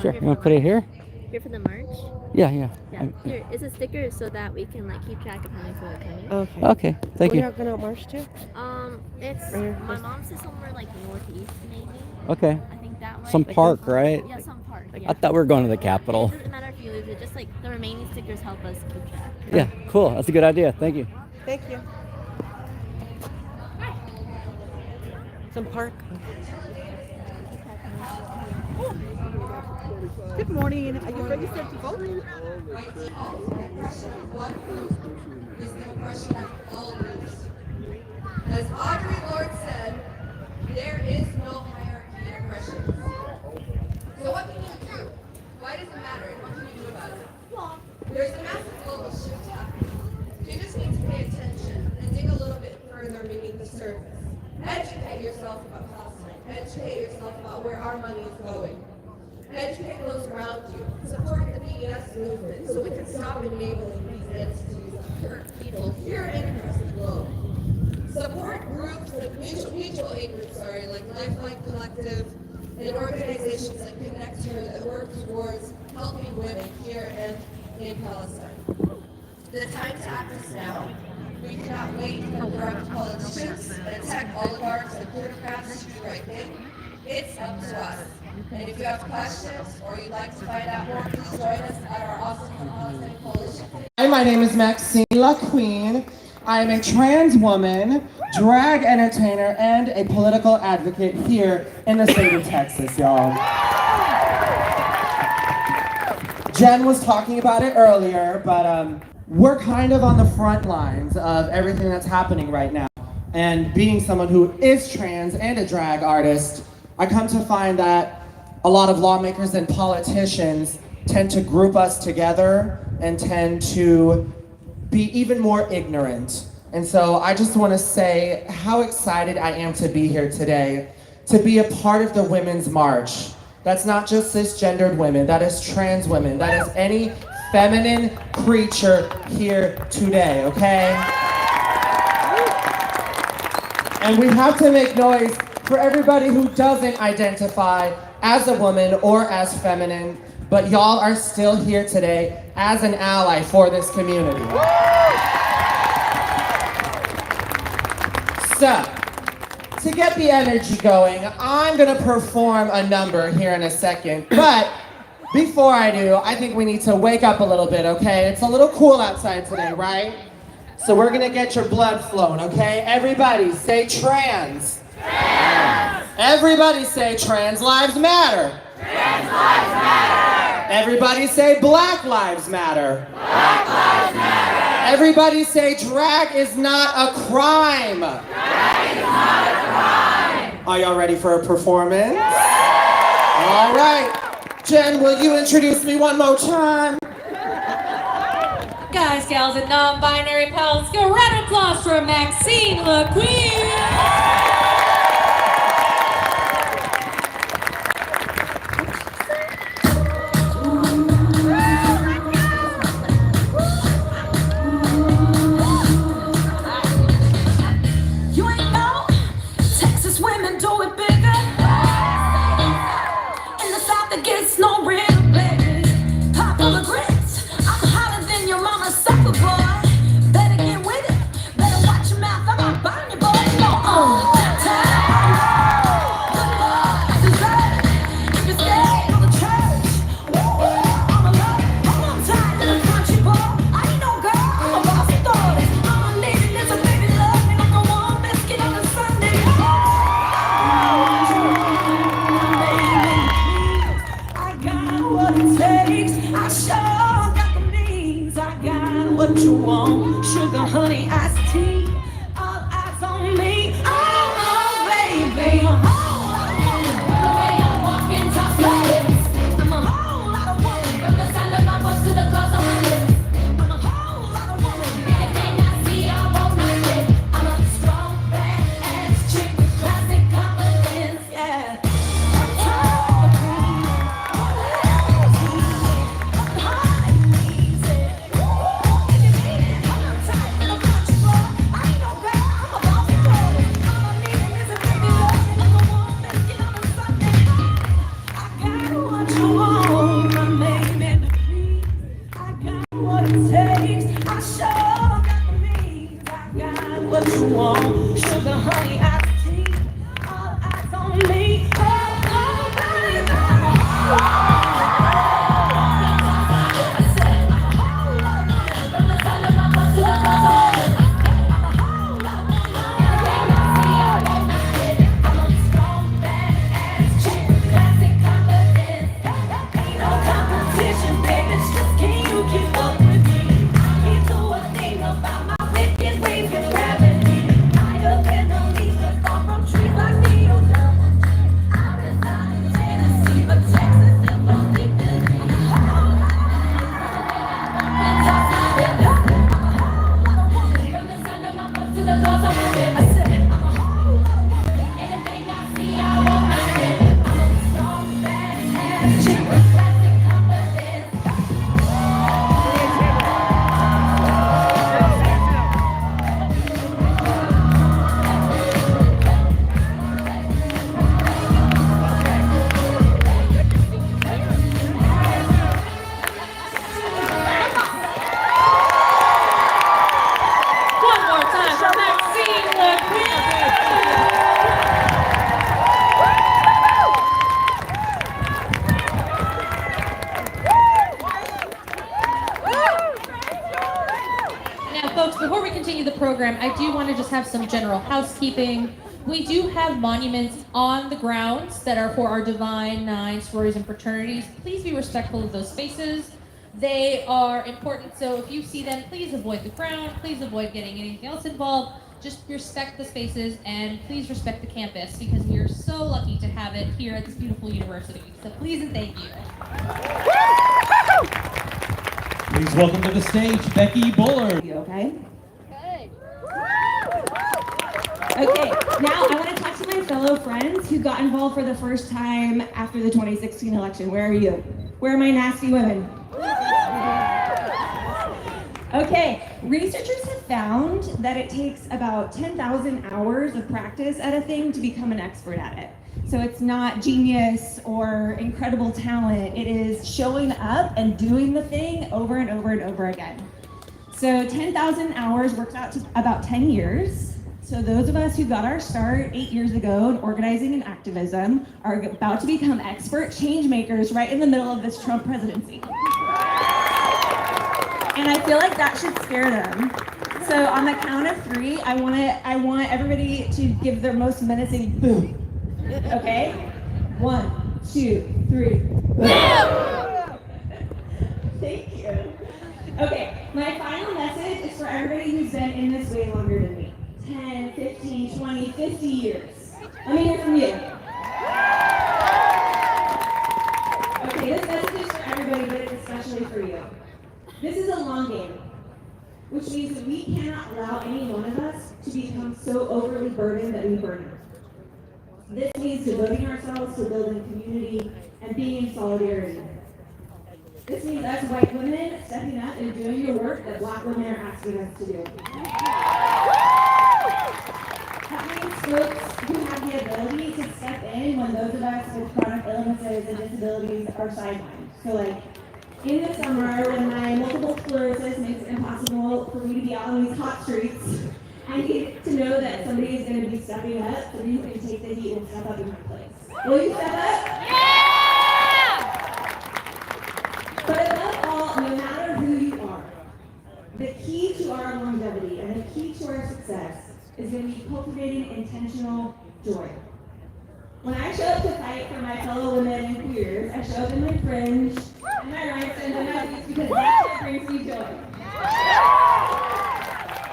Sure. You want to put it here? Here for the march? Yeah, yeah. Yeah. Here, it's a sticker so that we can like keep track of how many people are coming. Okay. Okay. Thank you. Where y'all gonna march to? It's Right here, my first. mom says somewhere like northeast, maybe. Okay. I think that way. Some park, right? Yeah, some park. I Yeah. thought we were going to the Capitol. It doesn't matter if you lose it. Just like the remaining stickers help us keep track. Yeah. Cool. That's a good idea. Thank you. Thank you. Some park. Good morning. Are you registered to vote? Is the oppression of all groups. As Audre Lorde said, there is no hierarchy in oppression. So what can you do? Why does it matter? And what can you do about it? Well, there's a massive global shift happening. You just need to pay attention and dig a little bit further beneath the surface. Educate yourself about Palestine. Educate yourself about where our money is going. Educate those around you. Support the BDS movement so we can stop enabling these entities to hurt people here and across the globe. Support groups like mutual aid groups, like Lifeline Collective and organizations like Connect Here that work towards helping women here and in Palestine. The time to act is now. We cannot wait for corrupt politicians and tech oligarchs and plutocrats to do the right thing. It's up to us. And if you have questions or you'd like to find out more, please join us at our Austin for Palestine Coalition. Hi, my name is Maxine LaQueen. I am a trans woman, drag entertainer, and a political advocate here in the state of Texas, y'all. Jen was talking about it earlier, but we're kind of on the front lines of everything that's happening right now. And being someone who is trans and a drag artist, I come to find that a lot of lawmakers and politicians tend to group us together and tend to be even more ignorant. And so I just want to say how excited I am to be here today, to be a part of the Women's March. That's not just cisgendered women, that is trans women, that is any feminine creature here today, okay? And we have to make noise for everybody who doesn't identify as a woman or as feminine, but y'all are still here today as an ally for this community. So, to get the energy going, I'm gonna perform a number here in a second, but before I do, I think we need to wake up a little bit, okay? It's a little cool outside today, right? So we're gonna get your blood flowing, okay? Everybody say trans. Trans. Everybody say trans lives matter. Trans lives matter. Everybody say Black lives matter. Black lives matter. Everybody say drag is not a crime. Drag is not a crime. Are y'all ready for a performance? All right. Jen, will you introduce me one more time? Guys, gals, and non-binary pals, go round of applause for Maxine LaQueen. What you want, sugar, honey, iced tea, all eyes on me, oh, baby, I'm a whole lot of woman, the way I walk and talk like this, I'm a whole lot of woman, from the side of my voice to the claws of my lips, I'm a whole lot of woman, everything I see, I won't like it, I'm a strong, bad-ass chick with classic confidence, yeah. it takes. I sure got the means. I got what you want. Sugar, honey, iced tea. All eyes on me. Oh, baby. I said, hold up. From the side of my butt to the bottom. Hold up. I'm a strong, badass chick. Classic confidence. Ain't no competition, baby. It's just can you keep up with me? Can't do a thing about my wicked ways of gravity. Higher than the leaves that fall from trees like needles. I reside in Tennessee, but Texas is no dignity. From the sun of my butt to the doors of my bed, I said, I'm a whole lot. Anything I see, I want my head. I'm a strong, badass chick with classic confidence. One more time for Maxine LeQuinn. Now, folks, before we continue the program, I do want to just have some general housekeeping. We do have monuments on the grounds that are for our Divine Nine sororities and fraternities. Please be respectful of those spaces. They are important, so if you see them, please avoid the ground. Please avoid getting anything else involved. Just respect the spaces and please respect the campus because we are so lucky to have it here at this beautiful university. So please and thank you. Please welcome to the stage Becky Bullard. You okay? Okay, now I want to talk to my fellow friends who got involved for the first time after the 2016 election. Where are you? Where are my nasty women? Okay, researchers have found that it takes about 10,000 hours of practice at a thing to become an expert at it. So it's not genius or incredible talent. It is showing up and doing the thing over and over and over again. So 10,000 hours works out to about 10 years. So those of us who got our start 8 years ago in organizing and activism are about to become expert change makers right in the middle of this Trump presidency. And I feel like that should scare them. So on the count of three, I want everybody to give their most menacing boom. Okay? 1, 2, 3. Boom! Thank you. Okay, my final message is for everybody who's been in this way longer than me. 10, 15, 20, 50 years. Let me hear from you. Okay, this message is for everybody, but it's especially for you. This is a long game, which means that we cannot allow any one of us to become so overly burdened that we burn out. This means devoting ourselves to building community and being in solidarity. This means us white women stepping up and doing the work that Black women are asking us to do. That means folks who have the ability to step in when those of us with chronic illnesses and disabilities are sidelined. So like, in the summer, when my multiple sclerosis makes it impossible for me to be out on these hot streets, I need to know that somebody is going to be stepping up so you can take the heat and step up in my place. Will you step up? Yeah! But above all, no matter who you are, the key to our longevity and the key to our success is going to be cultivating intentional joy. When I show up to fight for my fellow women and queers, I show up in my fringe, and my rights, and my boots because that's what brings me joy.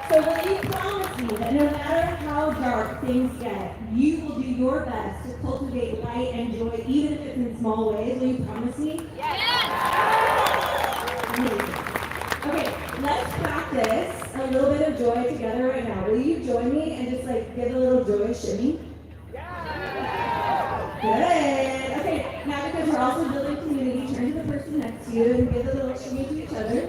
So will you promise me that no matter how dark things get, you will do your best to cultivate light and joy, even if it's in small ways? Will you promise me? Yes! Amazing. Okay, let's practice a little bit of joy together right now. Will you join me and just like give a little joy shimmy? Good. Okay, now because we're also building community, turn to the person next to you and give a little shimmy to each other.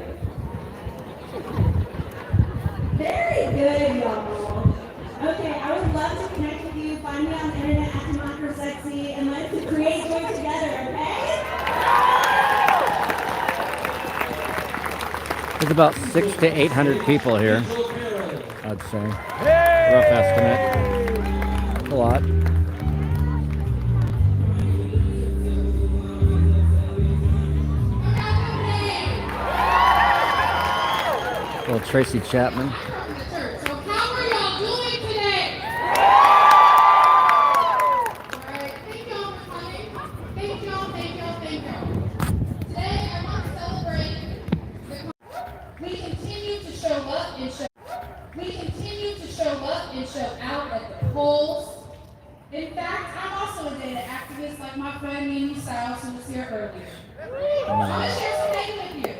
Very good, y'all. Okay, I would love to connect with you. Find me on the internet at @amuck and let's create joy together, okay? There's about 600 to 800 people here, I'd say. Rough estimate. A lot. Little Tracy Chapman. So how are y'all doing today? Alright, thank y'all for coming. Thank y'all. Today I want to celebrate we continue to show up and show out at the polls. In fact, I'm also a data activist like my friend Mimi Stiles who was here earlier. So I'm gonna share some data with you.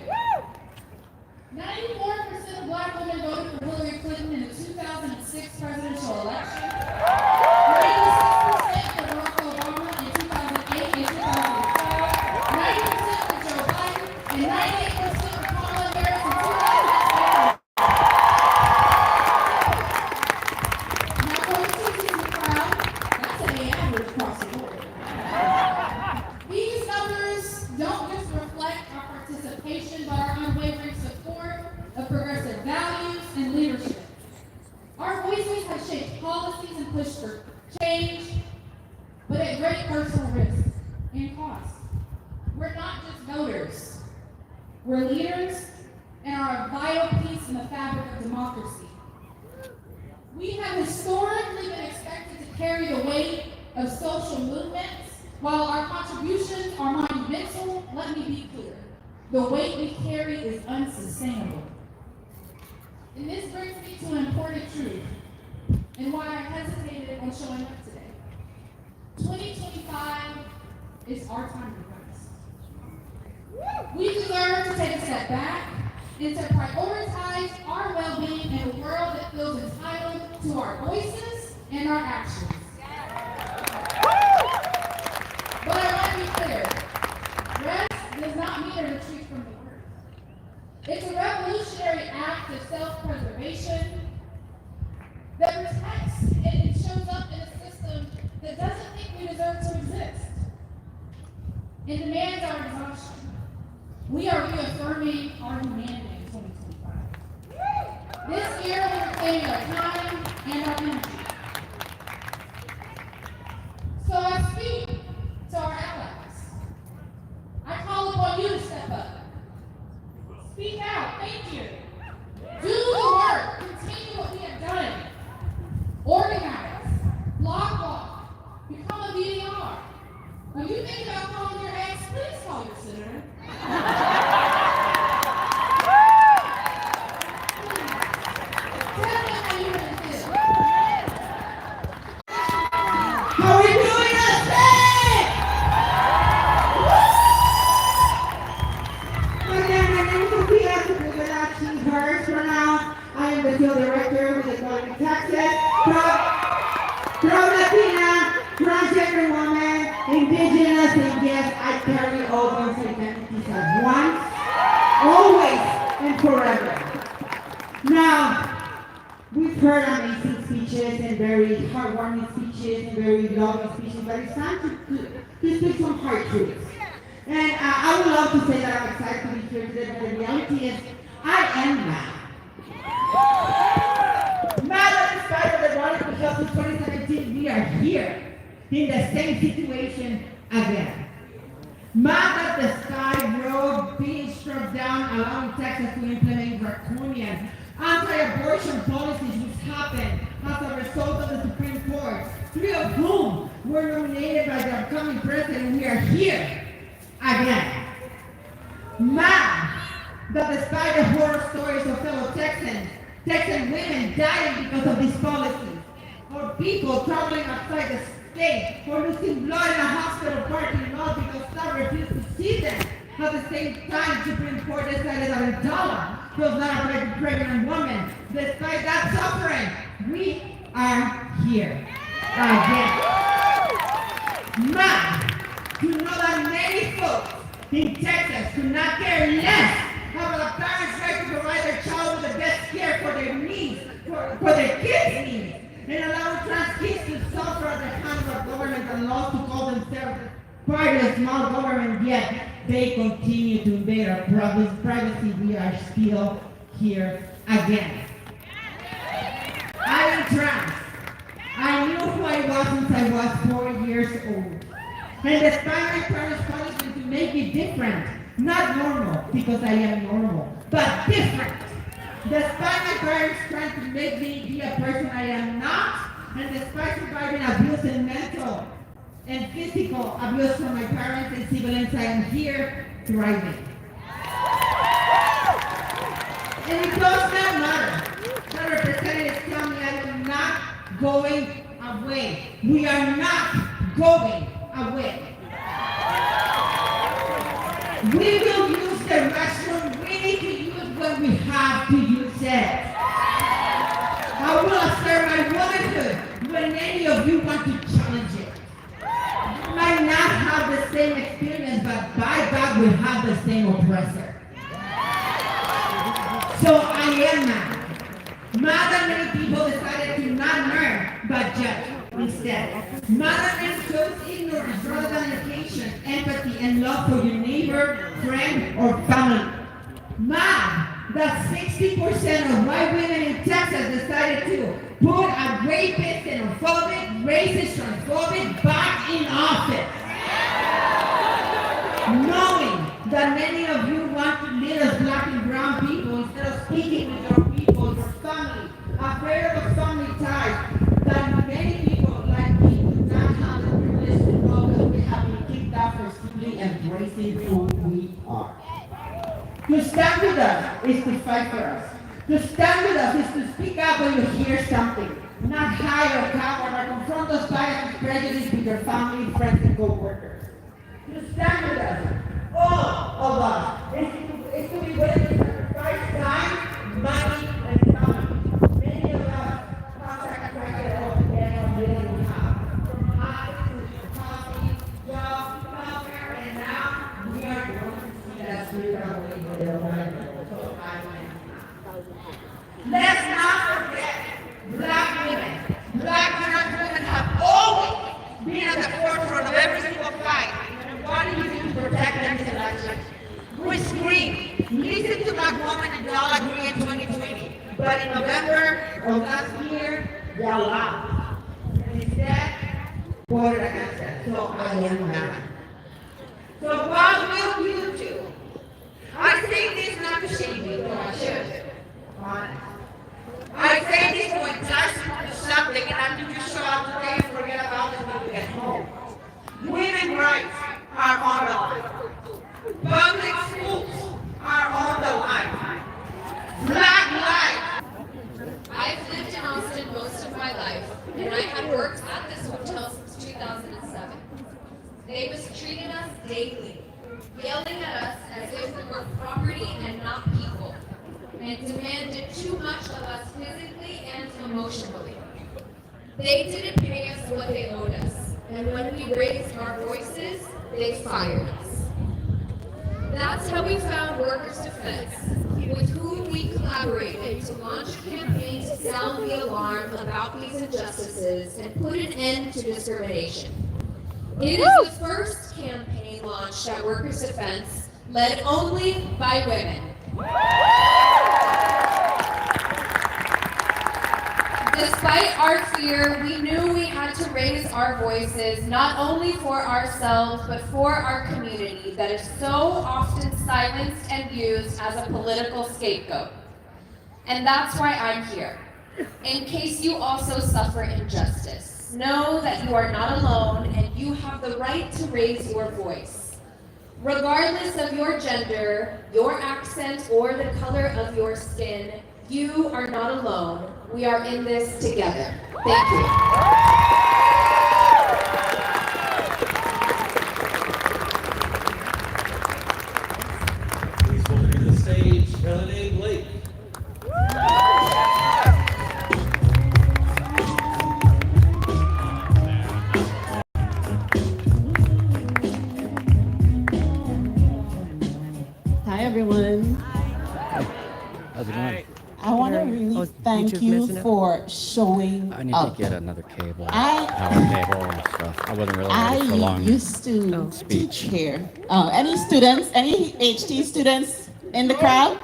94% of black women voted for Hillary Clinton in the 2006 presidential election. 96% for Barack Obama in 2008 and 2012. 90% for Joe Biden and 98% for Kamala Harris in 2008. Now, for the teachers in the crowd, that's an average across the board. These numbers don't just reflect our participation, but our unwavering support of progressive values and leadership. Our voices have shaped policies and pushed for change, but at great personal risk and cost. We're not just voters. We're leaders and are a vital piece in the fabric of democracy. We have historically been expected to carry the weight of social movements. While our contributions are monumental, let me be clear. The weight we carry is unsustainable. And this brings me to an important truth, and why I hesitated on showing up today. 2025 is our time to rest. We deserve to take a step back and to prioritize our well-being in a world that feels entitled to our voices and our actions. But I want to be clear, rest does not mean a retreat from the work. It's a revolutionary act of self-preservation that protects and shows up in a system that doesn't think we deserve to exist. It demands our exhaustion. We are reaffirming our humanity in 2025. This year we are reclaiming our time and our energy. So I speak to our allies. I call upon you to step up. Speak out. Thank you. Do the work. Continue what we have done. Organize. Block walk. Become a VDR. When you think about calling your ex, please call your senator. Tell them how you really feel. How are we doing this thing? I am the field director with the Government of Texas. Pro-Latina, transgender woman, indigenous, and yes, I carry all those identities at once, always, and forever. Now, we've heard amazing speeches and very heartwarming speeches and very loving speeches, but it's time to speak some hard truths. And I would love to say that I'm excited to be here today, but the reality is, I am mad. Mad at the start of the radical justice 2017, we are here in the same situation again. Mad at the Sky Road being struck down, allowing Texas to implement draconian anti-abortion policies which happened as a result of the Supreme Court, 3 of whom were nominated by the upcoming president. We are here again. Mad that despite the horror stories of fellow Texan women dying because of these policies, or people traveling outside the state, or losing blood in a hospital parking lot because staff refused to see them, at the same time Supreme Court decided that $1 does not apply to pregnant women. Despite that suffering, we are here again. Mad to know that many folks in Texas do not care less about a parent's right to provide their child with the best care for their needs, for their kids' needs, and allowing trans kids to suffer at the hands of government and laws to call themselves part of a small government, yet they continue to invade our privacy, we are still here again. I am trans. I knew who I was since I was 4 years old. And despite my parents' punishment to make me different, not normal, because I am normal, but different. Despite my parents trying to make me be a person I am not, and despite surviving abuse and mental and physical abuse from my parents and siblings, I am here thriving. And it does not matter. The representatives tell me I am not going away. We are not going away. We will use the restroom we need to use when we have to use it. I will assert my womanhood when any of you want to challenge it. You might not have the same experience, but by God, we have the same oppressor. So I am mad. Mad that many people decided to not learn, but judge instead. Mad that many chose ignorance rather than education, empathy, and love for your neighbor, friend, or family. Mad that 60% of white women in Texas decided to put a rapist, xenophobic, racist, transphobic back in office. Knowing that many of you want to lead us black and brown people instead of speaking with your people, your family, afraid of a family ties, that many people like me do not have the privilege to know that we have been kicked out for simply embracing who we are. To stand with us is to fight for us. To stand with us is to speak up when you hear something, not hide or cower or confront those bias and prejudice with your family, friends, and co-workers. To stand with us, all of us, is to be willing to sacrifice time, money, and family. Many of us have sacrificed it all to get on living we have. From high to coffee, jobs, welfare, and now we are going to see that spirit of way with the Let's not forget, black women, black trans women have always been at the forefront of every single fight. Wanting you to protect them this election. We scream, listen to Black Woman and y'all agree in 2020. But in November of last year, y'all laughed. And instead, voted against it. So I am mad. So what will you do? I say this not to shame you, though I should. Honest. I say this to entice you to something and not to just show up today and forget about it when you get home. Women's rights are on the line. Public schools are on the line. Black lives. I've lived in Austin most of my life, and I have worked at this hotel since 2007. They mistreated us daily, yelling at us as if we were property and not people, and demanded too much of us physically and emotionally. They didn't pay us what they owed us, and when we raised our voices, they fired us. That's how we found Workers' Defense, with whom we collaborated to launch a campaign to sound the alarm about these injustices and put an end to discrimination. It is the first campaign launched at Workers' Defense, led only by women. Despite our fear, we knew we had to raise our voices, not only for ourselves, but for our community that is so often silenced and used as a political scapegoat. And that's why I'm here. In case you also suffer injustice, know that you are not alone and you have the right to raise your voice. Regardless of your gender, your accent, or the color of your skin, you are not alone. We are in this together. Thank you. Please welcome to the stage, Melanie Blake. Hi, everyone. How's it going? I want to Mary? really Oh, thank YouTube's you messing up? for showing I need up. to get another cable, I- power cable and stuff. I wasn't really I ready for long used to speech. teach here. Any students, any HT students in the crowd?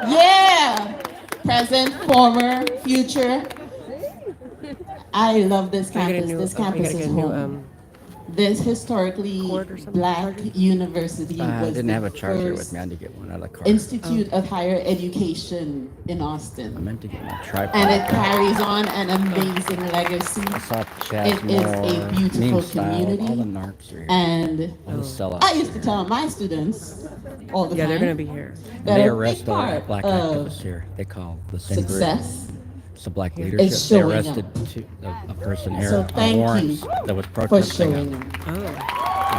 Yeah! Present, former, future. I love this I gotta campus. new- This I campus gotta is get a new, home. This historically cord or something, black charger? university I was didn't the have a charger with first me. I had to get one out of the car. institute of higher education in I Austin. meant to get my tripod. And it carries on an amazing legacy. I saw Chaz It is a Moore, beautiful meme style. community. All the narcs are here. And All the sellouts I used are to here. tell my students all the Yeah, time they're gonna be here. that They a big arrested a part black of activist here. They call the same group. success It's the black leadership. They showing arrested up. a person here So on thank warrants you that was for protesting. showing up.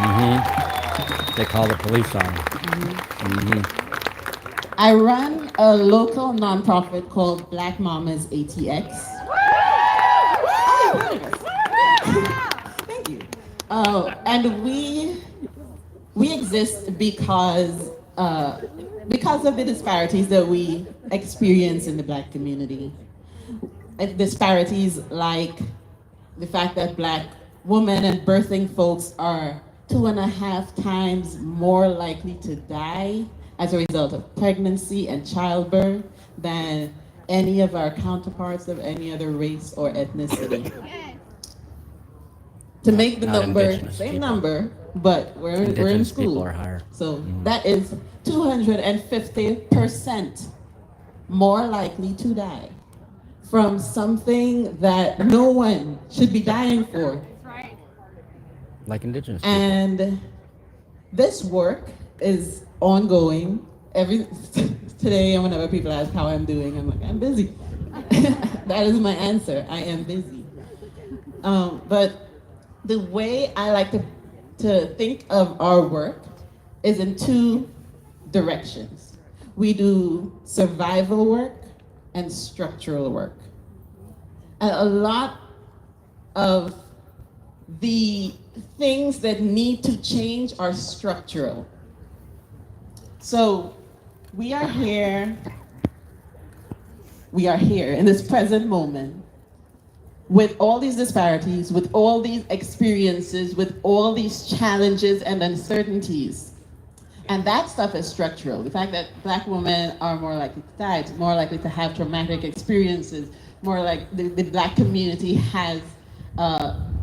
Mm-hmm. They call the police on them. I run a local nonprofit called Black Mamas ATX. Thank you. And we exist because of the disparities that we experience in the black community. Disparities like the fact that black women and birthing folks are 2.5 times more likely to die as a result of pregnancy and childbirth than any of our counterparts of any other race or ethnicity. To make the Not number, indigenous same people. number, but we're in Indigenous people school. are higher. So that is 250% more likely to die from something that no one should be dying for. Like indigenous people. And this work is ongoing. Today and whenever people ask how I'm doing, I'm like, I'm busy. That is my answer. I am busy. But the way I like to think of our work is in two directions. We do survival work and structural work. And a lot of the things that need to change are structural. So we are here in this present moment with all these disparities, with all these experiences, with all these challenges and uncertainties. And that stuff is structural. The fact that black women are more likely to die, more likely to have traumatic experiences, more like the black community has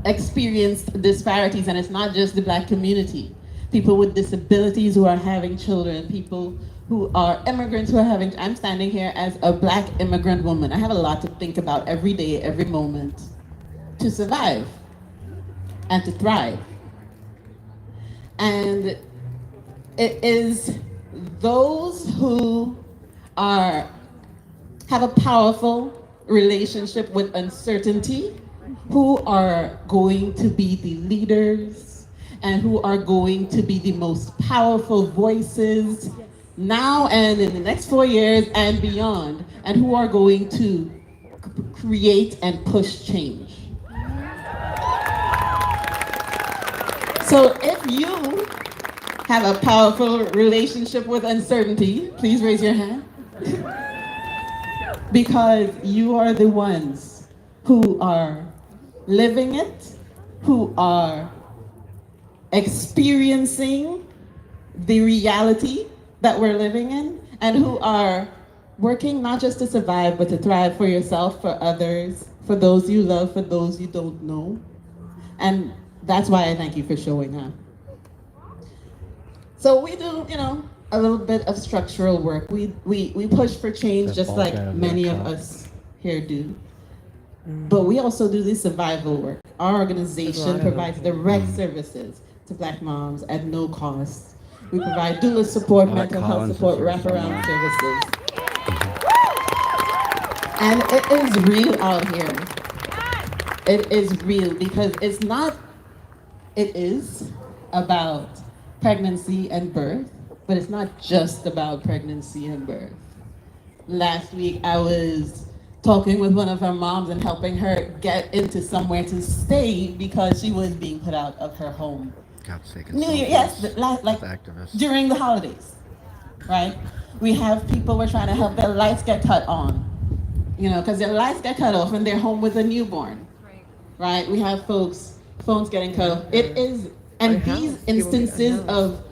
experienced disparities, and it's not just the black community. People with disabilities who are having children, people who are immigrants who are having, I'm standing here as a black immigrant woman. I have a lot to think about every day, every moment, to survive and to thrive. And it is those who have a powerful relationship with uncertainty who are going to be the leaders and who are going to be the most powerful voices now and in the next 4 years and beyond, and who are going to create and push change. So if you have a powerful relationship with uncertainty, please raise your hand. Because you are the ones who are living it, who are experiencing the reality that we're living in, and who are working not just to survive, but to thrive for yourself, for others, for those you love, for those you don't know. And that's why I thank you for showing up. So we do, a little bit of structural work. We push for change just like many of us here do. But we also do the survival work. Our organization provides direct services to black moms at no cost. We provide doula support, mental health support, wraparound services. And it is real out here. It is real because it is about pregnancy and birth, but it's not just about pregnancy and birth. Last week, I was talking with one of her moms and helping her get into somewhere to stay because she was being put out of her home. God's sake. New Year, yes, like activists. during the holidays, right? We have people we're trying to help their lights get cut on, you know, because their lights get cut off and they're home with a newborn, right? We have folks, phones getting cut off. It is, and these instances of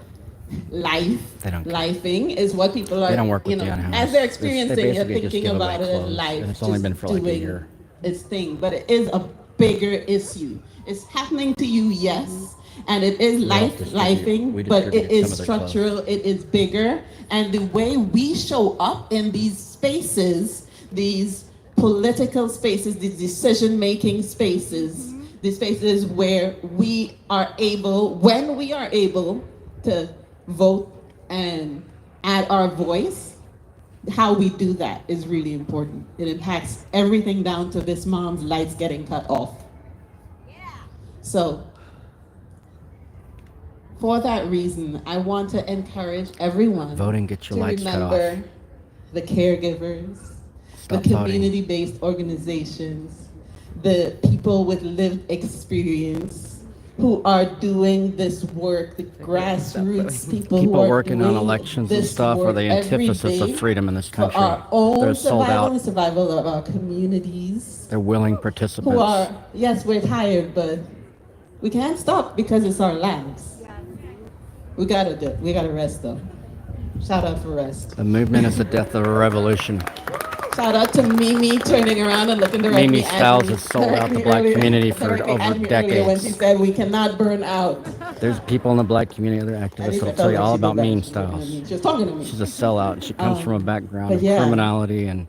lifing is what people are, They don't work with you know, the unhoused. as they're They experiencing, you're basically just thinking give away about it as clothes, life. and it's only been for like a doing year. its thing, but it is a bigger issue. It's happening to you, yes, and it is lifing, but it is structural, it is bigger, and the way we show up in these spaces, these political spaces, these decision-making spaces, these spaces where we are able, when we are able to vote and add our voice, how we do that is really important. It impacts everything down to this mom's lights getting cut off. So, for that reason, I want to encourage everyone Vote and get your lights cut off. remember the caregivers, Stop the voting. community-based organizations, the people with lived experience who are doing this work, the grassroots people who are working on doing elections and this stuff are work the every antithesis day of freedom in this for country. our own They're sold survival out. and survival of our communities. They're willing participants. Who are, yes, we're tired, but we can't stop because it's our lands. We gotta rest though. Shout out for rest. The movement is the death of a revolution. Shout out to Mimi turning around and looking directly Mimi at Styles me. has sold out the Directly black earlier- community for directly over at me earlier when she decades. said we cannot burn out. There's people in the black community, other At activists least I that'll felt tell you like all she did about that. Meme She was looking at Styles. me. She was talking to me. She's a sellout. She comes from a background but of yeah, criminality and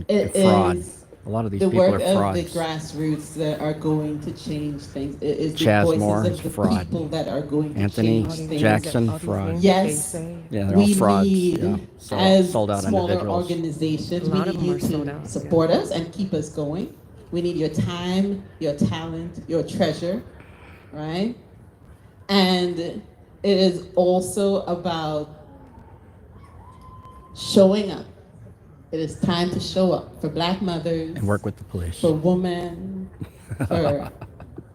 it fraud. is A lot of these the people work are of frauds. the grassroots that are going to change things. It is the Chaz voices Moore of is the fraud. people that are going to Anthony change things. Jackson, fraud. Yes, Yeah, they're all we frauds. need, Yeah. as Sold out smaller individuals. organizations, A lot we of need them you are sold to out, support us and keep us going. We need your time, your talent, your treasure, right? And it is also about showing up. It is time to show up for Black mothers, And work with the police. for women, for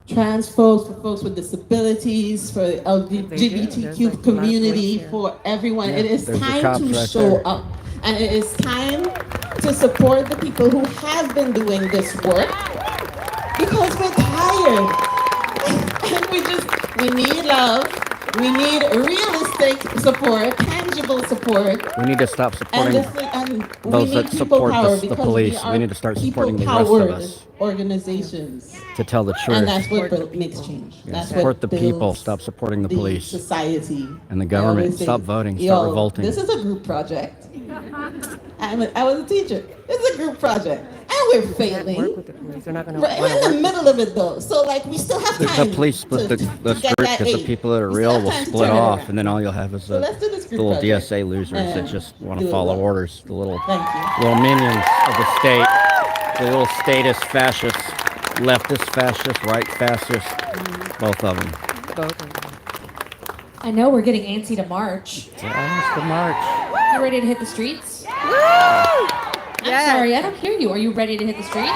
trans folks, for folks with disabilities, for the LGBTQ community, for everyone. Yeah, It is there's the time cops to right show there. up. And it is time to support the people who have been doing this work because we're tired. And we need love. We need realistic support, tangible support. We need to stop supporting And we those need that people support power the because police. are We need to start supporting the rest of people-powered us organizations. to tell the truth. And that's what makes change. Yeah, That's support what the people. builds Stop supporting the the police society. and the I government. always say, Stop voting. Start "Yo, revolting. This is a group project. I was a teacher. It's a group project. And we're Work failing. with the police. They're not going to We're in the middle of it though. So like we still have time. The police split the to group get that because the aid. people that are We real still will have time to split turn it off, around. and then all you'll have is So let's do this the group little project. DSA losers that And just want do to it follow well. orders, the little Thank you. minions of the state, the little statist fascists, leftist fascists, right fascists, both of them. I know we're getting antsy to March. It's almost the march. You ready to hit the streets? I'm sorry, I don't hear you. Are you ready to hit the streets?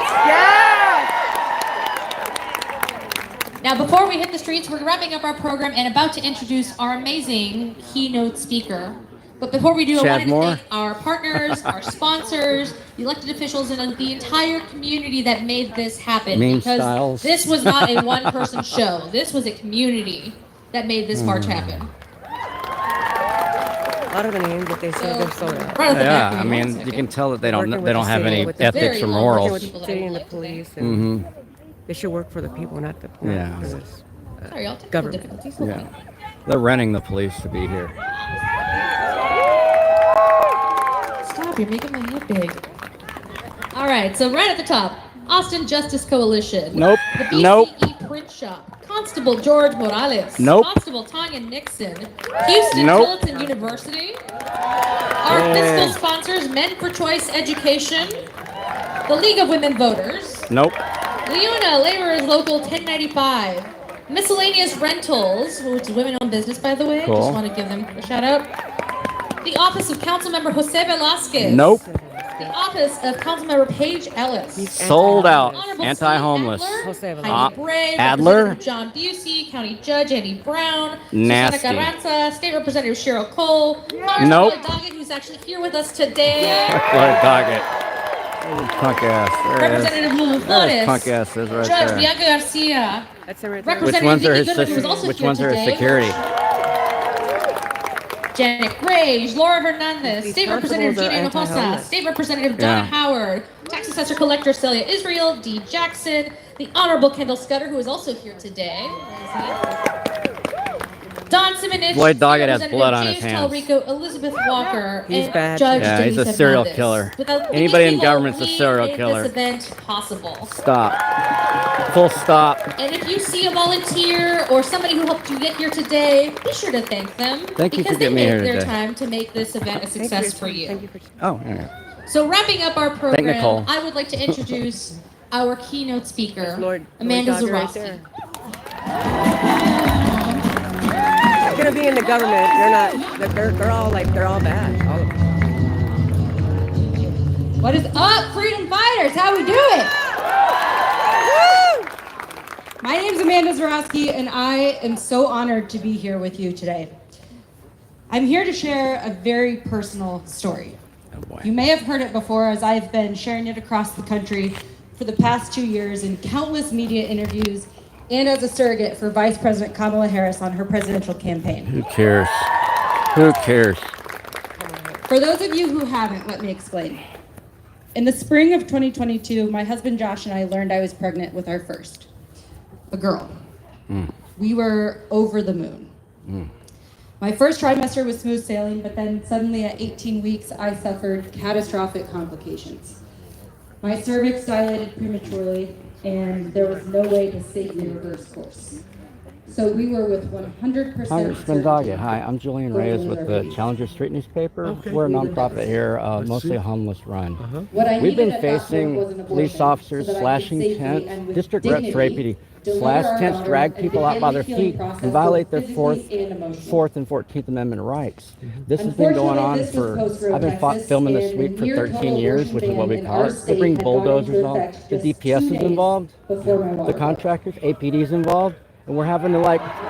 Now, before we hit the streets, we're wrapping up our program and about to introduce our amazing keynote speaker. But before we do, I Chaz wanted to Moore. thank our partners, our sponsors, the elected officials, and the entire community that made this happen. Meme because Styles. this was not a one-person show. This was a community that made this march happen. A lot of the names that they say they're sold out. Right at the Yeah, back, I give me one mean, you second. can tell that they Working don't with the have city, any with the ethics very or long morals. working with City and the police, and Mm-hmm. they should work for the people, not the Yeah. Sorry, y'all. Technical government. difficulties. Yeah, they're renting the police to be here. Stop, you're making my head big. All right, so right at the top, Austin Justice Coalition. Nope. The BCE Nope. Print Shop. Constable George Morales. Nope. Constable Tanya Nixon. Houston Nope. Tillotson University. Our fiscal sponsors, Men for Choice Education. The League of Women Voters. Nope. Leona Laborers Local 1095. Miscellaneous Rentals, which is women-owned business, by the way. Cool. Just want to give them a shout out. The Office of Councilmember Jose Velasquez. Nope. The Office of Councilmember Paige Ellis. Sold out. Honorable Anti-homeless. Steve Jose Adler, Velasquez. Heidi Bray, Adler. Representative John Busey, County Judge Andy Brown, Nasty. Susana Carranza, State Representative Cheryl Cole, Congressman Nope. Lloyd Doggett, who's who's actually here with us today. Lloyd Doggett. Punk ass. There it is. Representative Lulu There's Flores. punk ass is right Judge there. Bianca Garcia. That's him right there. Which ones are his Representative Vicky Goodman, who's also which here ones are his today. security? Janet Gray, Laura Hernandez, These State Representative constables are Gina Hinojosa, anti-homeless. State Representative Donna Yeah. Howard, Tax Assessor Collector Celia Israel, Dee Jackson, the Honorable Kendall Scudder, who is also here today. Where is he? Don Simonich, Lloyd Doggett has State blood on Representative his James hands. Talrico, Elizabeth Walker, He's and bad. Judge Yeah, he's Denise a serial Hernandez. killer. Without Anybody in these people, government's a we serial made killer. This event possible. Stop. Full stop. And if you see a volunteer or somebody who helped you get here today, be sure to thank them. Thank you for because they getting me made here their today. time to make this event a success for you. Thank you for. Oh, yeah. So wrapping up our program, Nicole. I would like to introduce our keynote speaker, Lord, Amanda Lord Doggett right Zarowski. there. They're gonna be in the government. They're not. They're all like they're all bad. All of them. What is up, freedom fighters? How we doing? My name is Amanda Zarowski, and I am so honored to be here with you today. I'm here to share a very personal story. Oh boy. You may have heard it before, as I've been sharing it across the country for the past 2 years in countless media interviews and as a surrogate for Vice President Kamala Harris on her presidential campaign. Who cares? Who cares? For those of you who haven't, let me explain. In the spring of 2022, my husband Josh and I learned I was pregnant with our first, a girl. We were over the moon. My first trimester was smooth sailing, but then suddenly at 18 weeks, I suffered catastrophic complications. My cervix dilated prematurely, and there was no way to safely reverse course. So we were with 100% Congressman Doggett, hi, I'm Julian Reyes with the Challenger Street newspaper. We're a nonprofit here, mostly a homeless run. We've been facing police officers slashing tents, district reps for APD, slash tents, drag people out by their feet, and violate their Fourth and 14th Amendment rights. This has been going on for, I've been filming this week for 13 years, which is what we call it. They bring bulldozers on, the DPS is involved, the contractors, APD is involved. And we're having to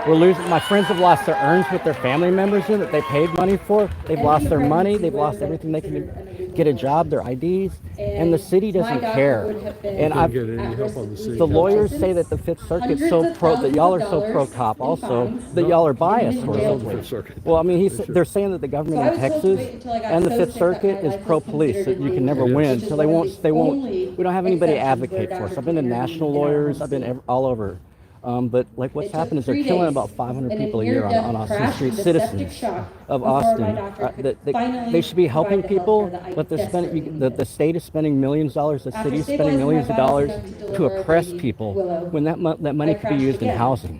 we're losing, my friends have lost their urns with their family members in that they paid money for. They've lost their money, they've lost everything they can get a job, their IDs, and the city doesn't care. And the lawyers say that the Fifth Circuit's so pro, that y'all are so pro-cop also, that y'all are biased. Well, I mean, they're saying that the government in Texas and the Fifth Circuit is pro-police, that you can never win, so they won't, we don't have anybody to advocate for us. I've been to national lawyers, I've been all over. But what's happened is they're killing about 500 people a year on Austin Street, citizens of Austin. They should be helping people, but they're spending, the state is spending millions of dollars, the city is spending millions of dollars to oppress people when that money could be used in housing.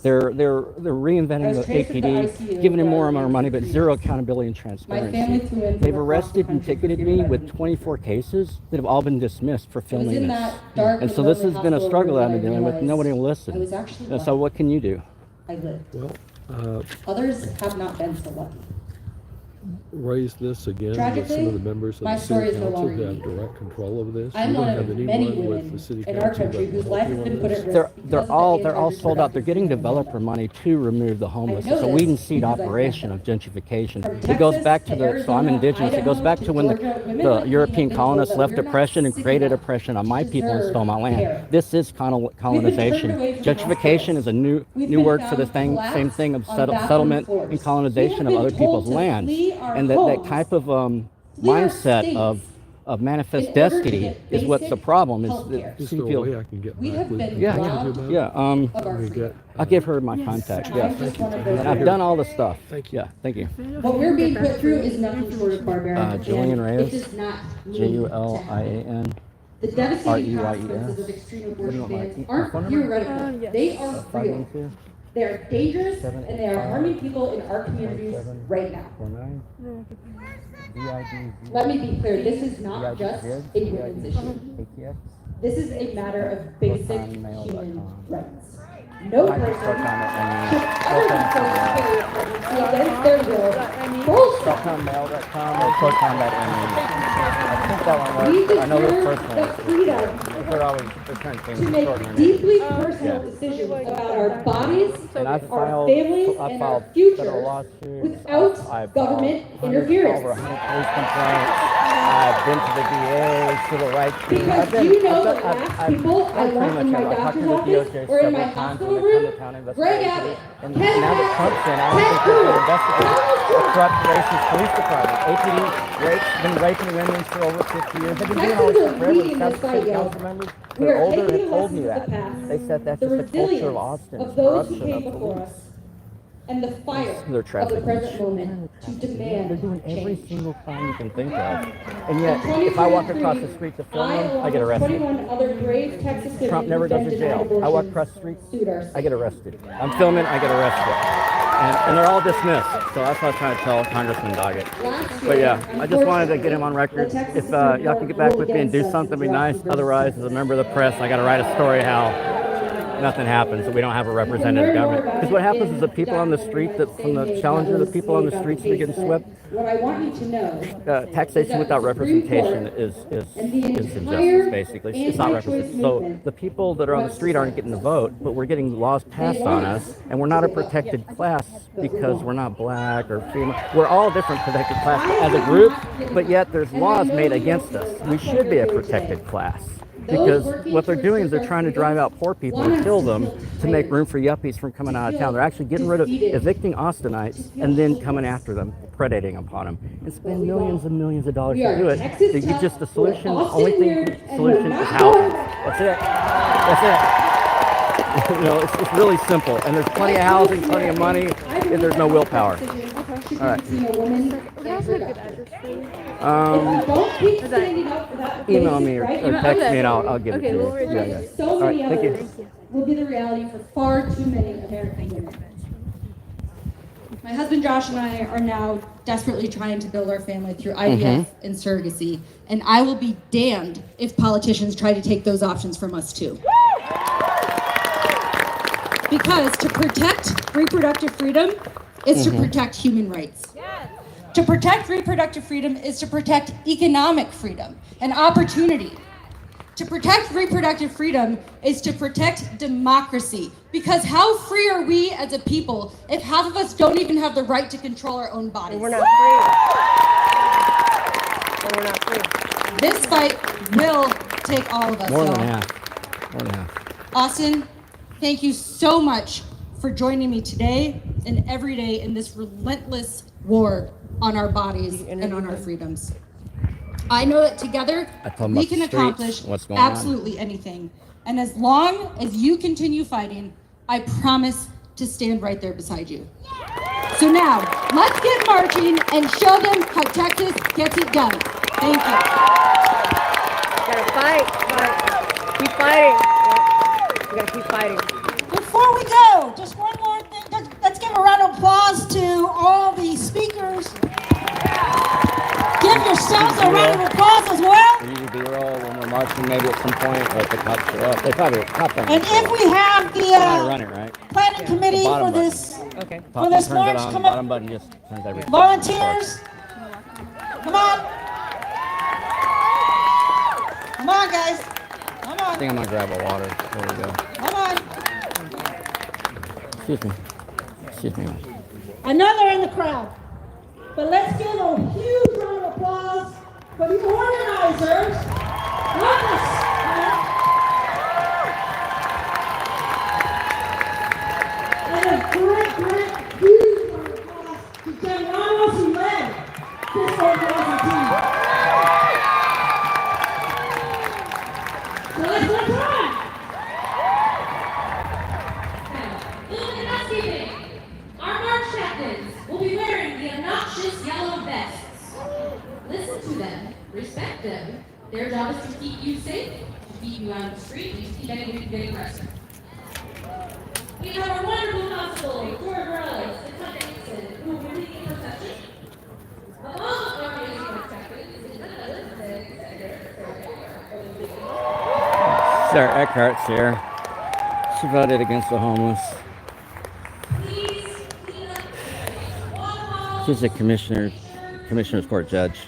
They're reinventing the APD, giving them more and more money, but zero accountability and transparency. They've arrested and ticketed me with 24 cases that have all been dismissed for filming this. And so this has been a struggle that I've been dealing with. Nobody will listen. And so what can you do? I lived. Well, Others have not been so lucky. raise this again with Tragically, some of the members of my the story city is no council longer who have unique. direct control of this. I'm We don't one have of many anyone with women the city in our council country that whose will life help has you been on put this. at risk. They're all sold out. They're getting developer money to remove the homeless. It's a weed and seed operation of gentrification. It goes back to so I'm indigenous. It goes back to when the European colonists left oppression and created oppression on my people and stole my land. This is colonization. Gentrification is a new word for the same thing of settlement and colonization of other people's lands. And that type of mindset of manifest destiny is what's the problem. Is that Is there a way I can get back with you? I'll give her my contact. Yes, and I've done all the stuff. Thank you. Yeah, thank you. What we're being put through is nothing short of barbaric. Julian Reyes, It does not Julian. The devastating REYES. consequences of extreme What do you abortion want, bans my aren't phone number? theoretical. They are real. 512 They are dangerous, 785 and they are harming people in our communities right now. 49 Let me be clear, this is not just a women's issue. ATX. This is a matter of basic human rights. No I person just start on it should ever be forced to against their will. Bullshit. Protonmail.com or proton.me. think that one We was. I know this deserve first one. the freedom They're trying to change to the make short name. deeply personal decisions about our bodies, And our families, and our filed futures federal lawsuits. without I've government filed interference. over 100 police complaints. I've been to the DA, civil rights team. Because do you know the last people I left in my doctor's office or in my hospital room? Greg Abbott, And Ken now that Paxton, Trump's in, I Ted don't think they're going to Cruz, investigate Donald the Trump. corrupt, racist police department. APD been raping women for over 50 years. They've been doing all this Texans stuff are forever. leading this fight, City y'all. council members, We they're are older, taking have told me lessons that. of the past, They said that's the just the culture resilience of Austin. of those who corruption came of before police. us, and the fire They're of the trafficking. present moment to They're demand doing every change. single crime you can think of. And yet, In if I walk 2023, across the street to film them, I along get with arrested. 21 other brave Texas citizens Trump never who've goes been to denied jail. I walk abortion, across the street, sued our I get arrested. I'm filming, I get arrested. And they're all dismissed. So that's what I was trying to tell Congressman Doggett. But yeah, I just wanted to get him on record. If y'all can get back with me and do something, it'd be nice. Otherwise, as a member of the press, I got to write a story how nothing happens, that we don't have a representative government. Because what happens is the people on the street, that from the Challenger, the people on the streets that are getting swept, What I want you to know taxation without representation is injustice, basically. It's not representation. So the people that are on the street aren't getting the vote, but we're getting laws passed on us, and we're not a protected class because we're not black or female. We're all different protected classes as a group, but yet there's laws made against us. We should be a protected class. Because what they're doing is they're trying to drive out poor people and kill them to make room for yuppies from coming out of town. They're actually getting rid of, evicting Austinites and then coming after them, predating upon them, and spend millions and millions of dollars to do it. The solution, the only solution is housing. That's it. That's it. You know, it's really simple. And there's plenty of housing, plenty of money, and there's no willpower. All right. Email me or text me and I'll give it to you. Yeah. So All right, many thank you. others will be the reality for far too many American women. My husband Josh and I are now desperately trying to build our family through IVF and surrogacy, and I will be damned if politicians try to take those options from us too. Because to protect reproductive freedom is to protect human rights. To protect reproductive freedom is to protect economic freedom and opportunity. To protect reproductive freedom is to protect democracy. Because how free are we as a people if half of us don't even have the right to control our own bodies? And we're not free. And we're not free. This fight will take all of us. More than y'all. half. More than half. Austin, thank you so much for joining me today and every day in this relentless war on our bodies and on our freedoms. I know that together we can accomplish absolutely anything. And as long as you continue fighting, I promise to stand right there beside you. So now, let's get marching and show them how Texas gets it done. Thank you. Gotta fight. Keep fighting. We gotta keep fighting. Before we go, just one more thing. Let's give a round of applause to all the speakers. Give yourselves a round of applause as well. We use B-roll when we're marching, maybe at some point, but the cops show up. They probably cop them. And if we have the run it, right? planning committee for this march, come bottom up. button just turns everything. Volunteers, come on. Come on, guys. Come I on. think I'm gonna grab a water. There we go. Come on. Excuse me. Excuse me. I know they're in the crowd, but let's give a huge round of applause for the organizers. Goodness. And a great, huge round of applause to Jen Ramos who led this organizing team. So let's go on. Good housekeeping. Our march captains will be wearing the obnoxious yellow vests. Listen to them, respect them. Their job is to keep you safe, to keep you out of the street, and to keep anybody from getting arrested. We have our wonderful constable, Victoria Morales, and Sunday Nixon, who will be leading the procession. Among our amazing march captains is Sarah Eckhart's here. She voted against the homeless. She's a commissioner's court judge.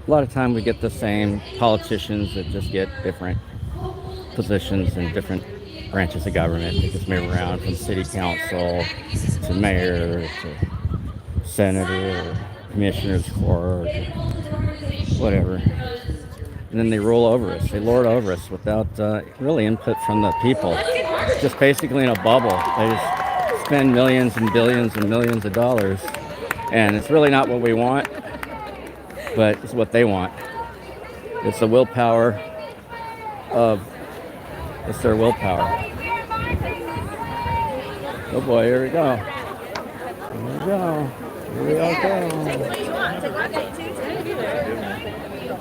a lot of time we get the same politicians that just get different positions in different branches of government. They just move around from city council to mayor to senator, commissioners court, whatever. And then they roll over us. They lord over us without really input from the people. Just basically in a bubble. They just spend millions and billions and millions of dollars. And it's really not what we want, but it's what they want. It's the willpower it's their willpower. Oh boy, here we go. Here we go. Here we all go.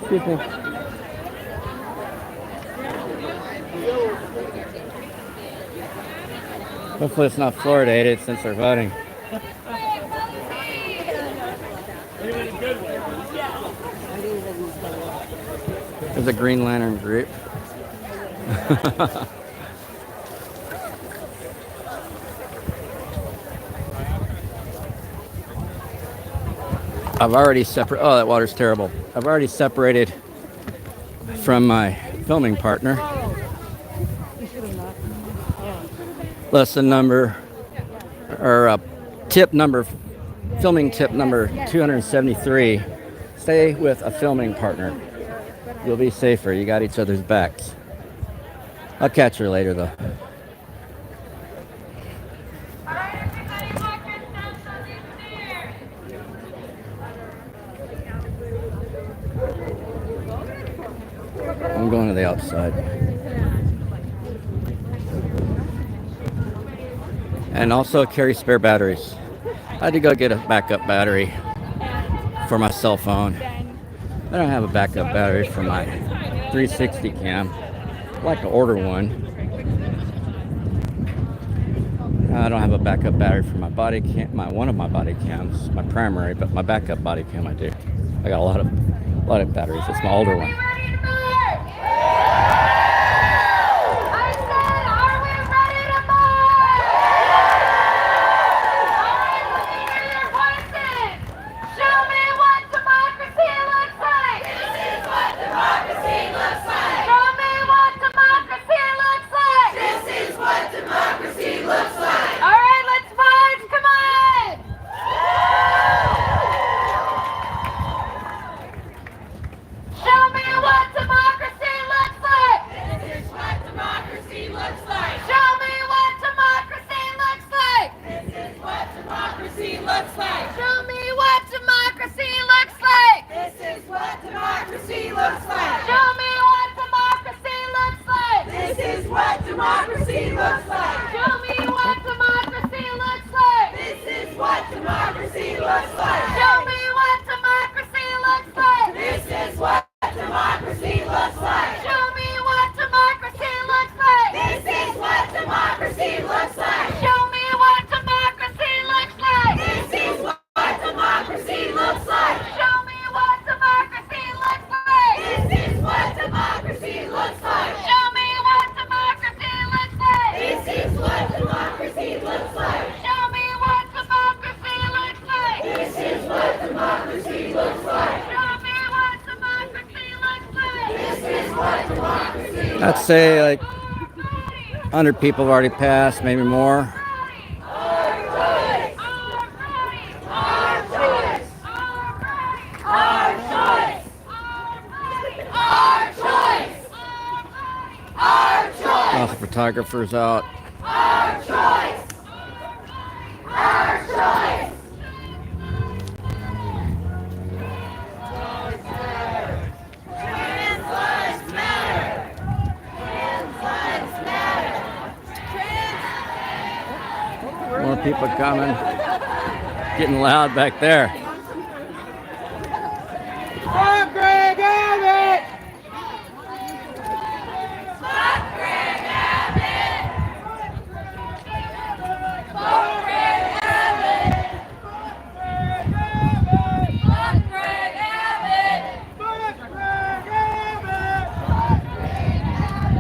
Excuse me. Hopefully it's not fluoridated since they're voting. There's a Green Lantern group. I've already separated. Oh, that water's terrible. I've already separated from my filming partner. Lesson number, or filming tip number 273. Stay with a filming partner. You'll be safer. You got each other's backs. I'll catch her later, though. I'm going to the outside. And also carry spare batteries. I had to go get a backup battery for my cell phone. I don't have a backup battery for my 360 cam. I'd like to order one. I don't have a backup battery for my body cam, one of my body cams, my primary, but my backup body cam I do. I got a lot of batteries. It's my older one. I'd say like 100 people have already passed, maybe more. Lots of photographers out. Our choice! Our choice! Trans lives matter! Trans lives matter! More people coming. Getting loud back there. Fuck Greg Abbott! Fuck Greg Abbott! Fuck Greg Abbott! Fuck Greg Abbott! Fuck Greg Abbott! Fuck Greg Abbott!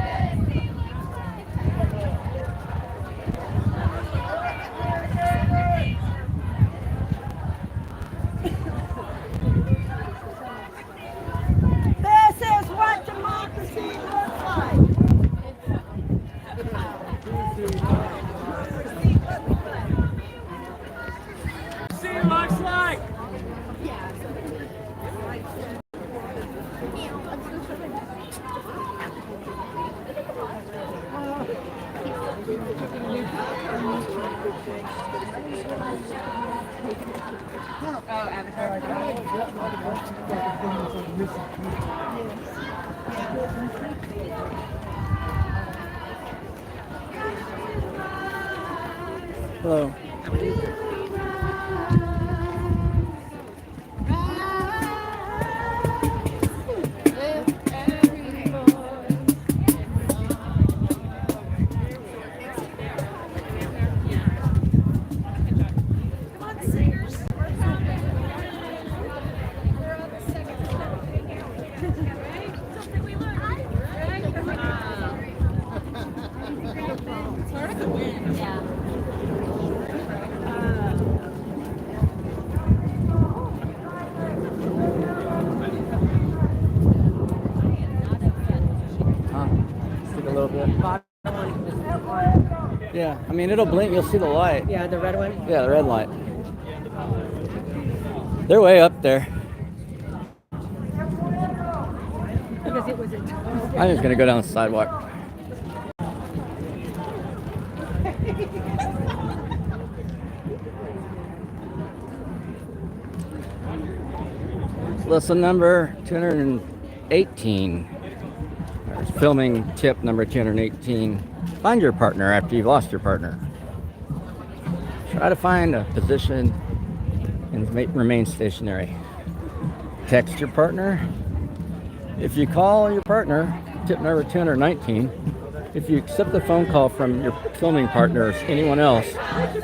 Hello. A little bit. Yeah, I mean, it'll blink. You'll see the light. Yeah, the red one? Yeah, the red light. They're way up there. Because it was I'm just going to go down the sidewalk. Lesson number 218. Filming tip number 218. Find your partner after you've lost your partner. Try to find a position and remain stationary. Text your partner. If you call your partner, tip number 219, if you accept the phone call from your filming partner or anyone else,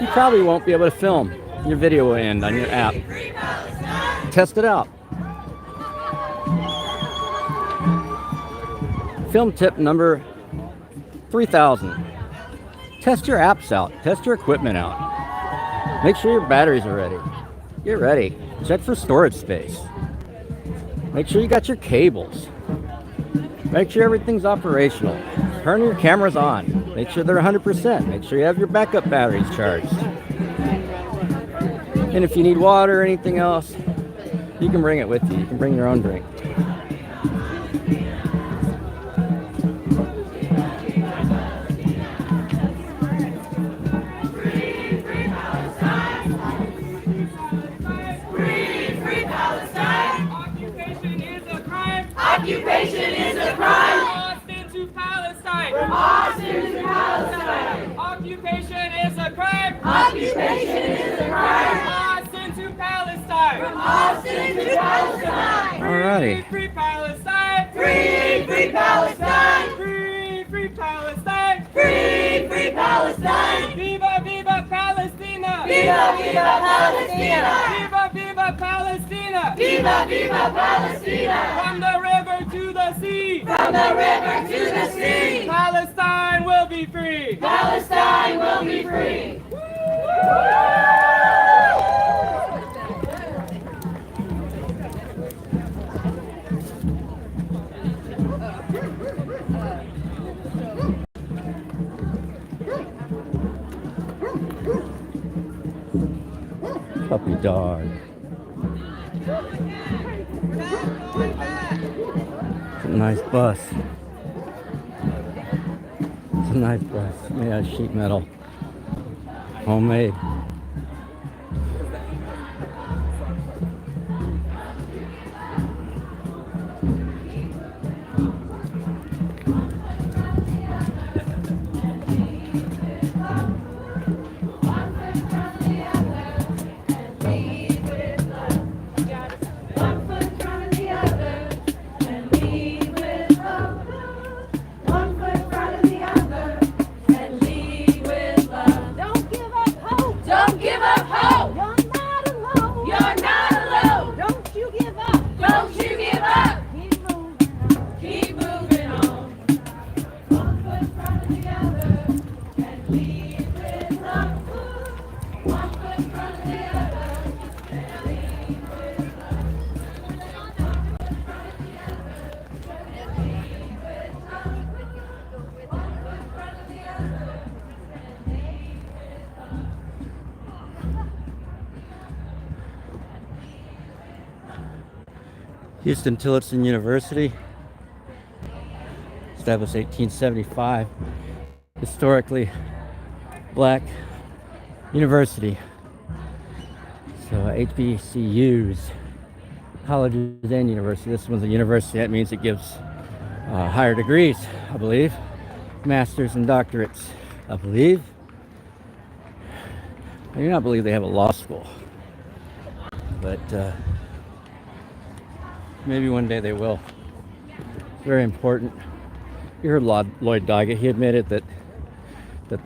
you probably won't be able to film. Your video will end on your app. Test it out. Film tip number 3000. Test your apps out. Test your equipment out. Make sure your batteries are ready. Get ready. Check for storage space. Make sure you got your cables. Make sure everything's operational. Turn your cameras on. Make sure they're 100%. Make sure you have your backup batteries charged. And if you need water or anything else, you can bring it with you. You can bring your own drink. Occupation is a crime. Austin to Palestine. From Austin to Palestine. Occupation is a crime. Occupation is a crime. Austin to Palestine. From Austin to Palestine. Alrighty. Free Palestine. Free Palestine. Free Palestine. Free Palestine. Viva Viva Palestina. Viva Viva Palestina. Viva Viva Palestina. Viva Viva Palestina. From the river to the sea. From the river to the sea. Palestine will be free. Palestine will be free. Puppy dog. It's a nice bus. It's a nice bus. Made out of sheet metal. Homemade. Huston Tillotson University, established 1875, historically black university. So HBCUs, colleges and universities. This one's a university. That means it gives higher degrees, I believe. Masters and doctorates, I believe. I do not believe they have a law school. But maybe one day they will. It's very important. You heard Lloyd Doggett. He admitted that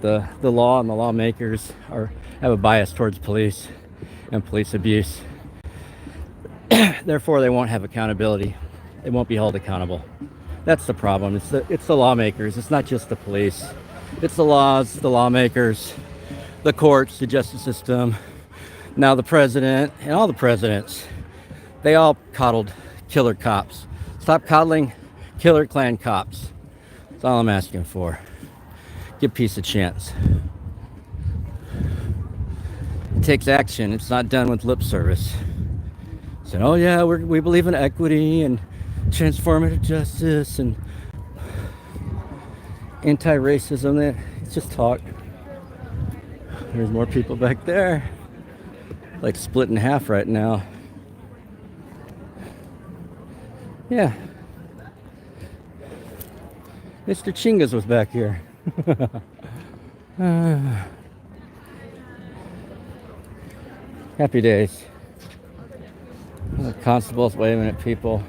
the law and the lawmakers have a bias towards police and police abuse. Therefore, they won't have accountability. They won't be held accountable. That's the problem. It's the lawmakers. It's not just the police. It's the laws, the lawmakers, the courts, the justice system. Now the president and all the presidents. They all coddled killer cops. Stop coddling killer Klan cops. That's all I'm asking for. Give peace a chance. It takes action. It's not done with lip service. Saying, oh yeah, we believe in equity and transformative justice and anti-racism. It's just talk. There's more people back there. Like split in half right now. Yeah. Mr. Chingas was back here. Happy days. The constable's waving at people.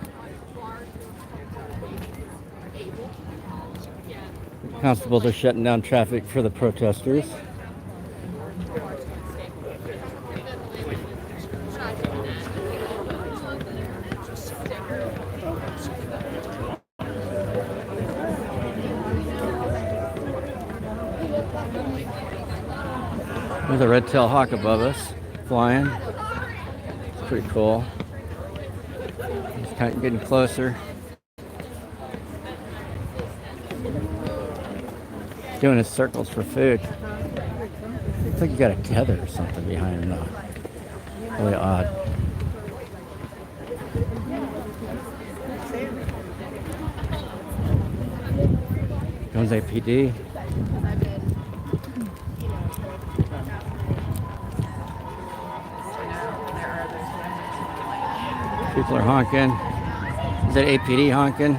Constables are shutting down traffic for the protesters. There's a red-tailed hawk above us, flying. It's pretty cool. It's kind of getting closer. Doing his circles for food. Looks like you got a tether or something behind him though. Really odd. Comes APD. People are honking. Is that APD honking?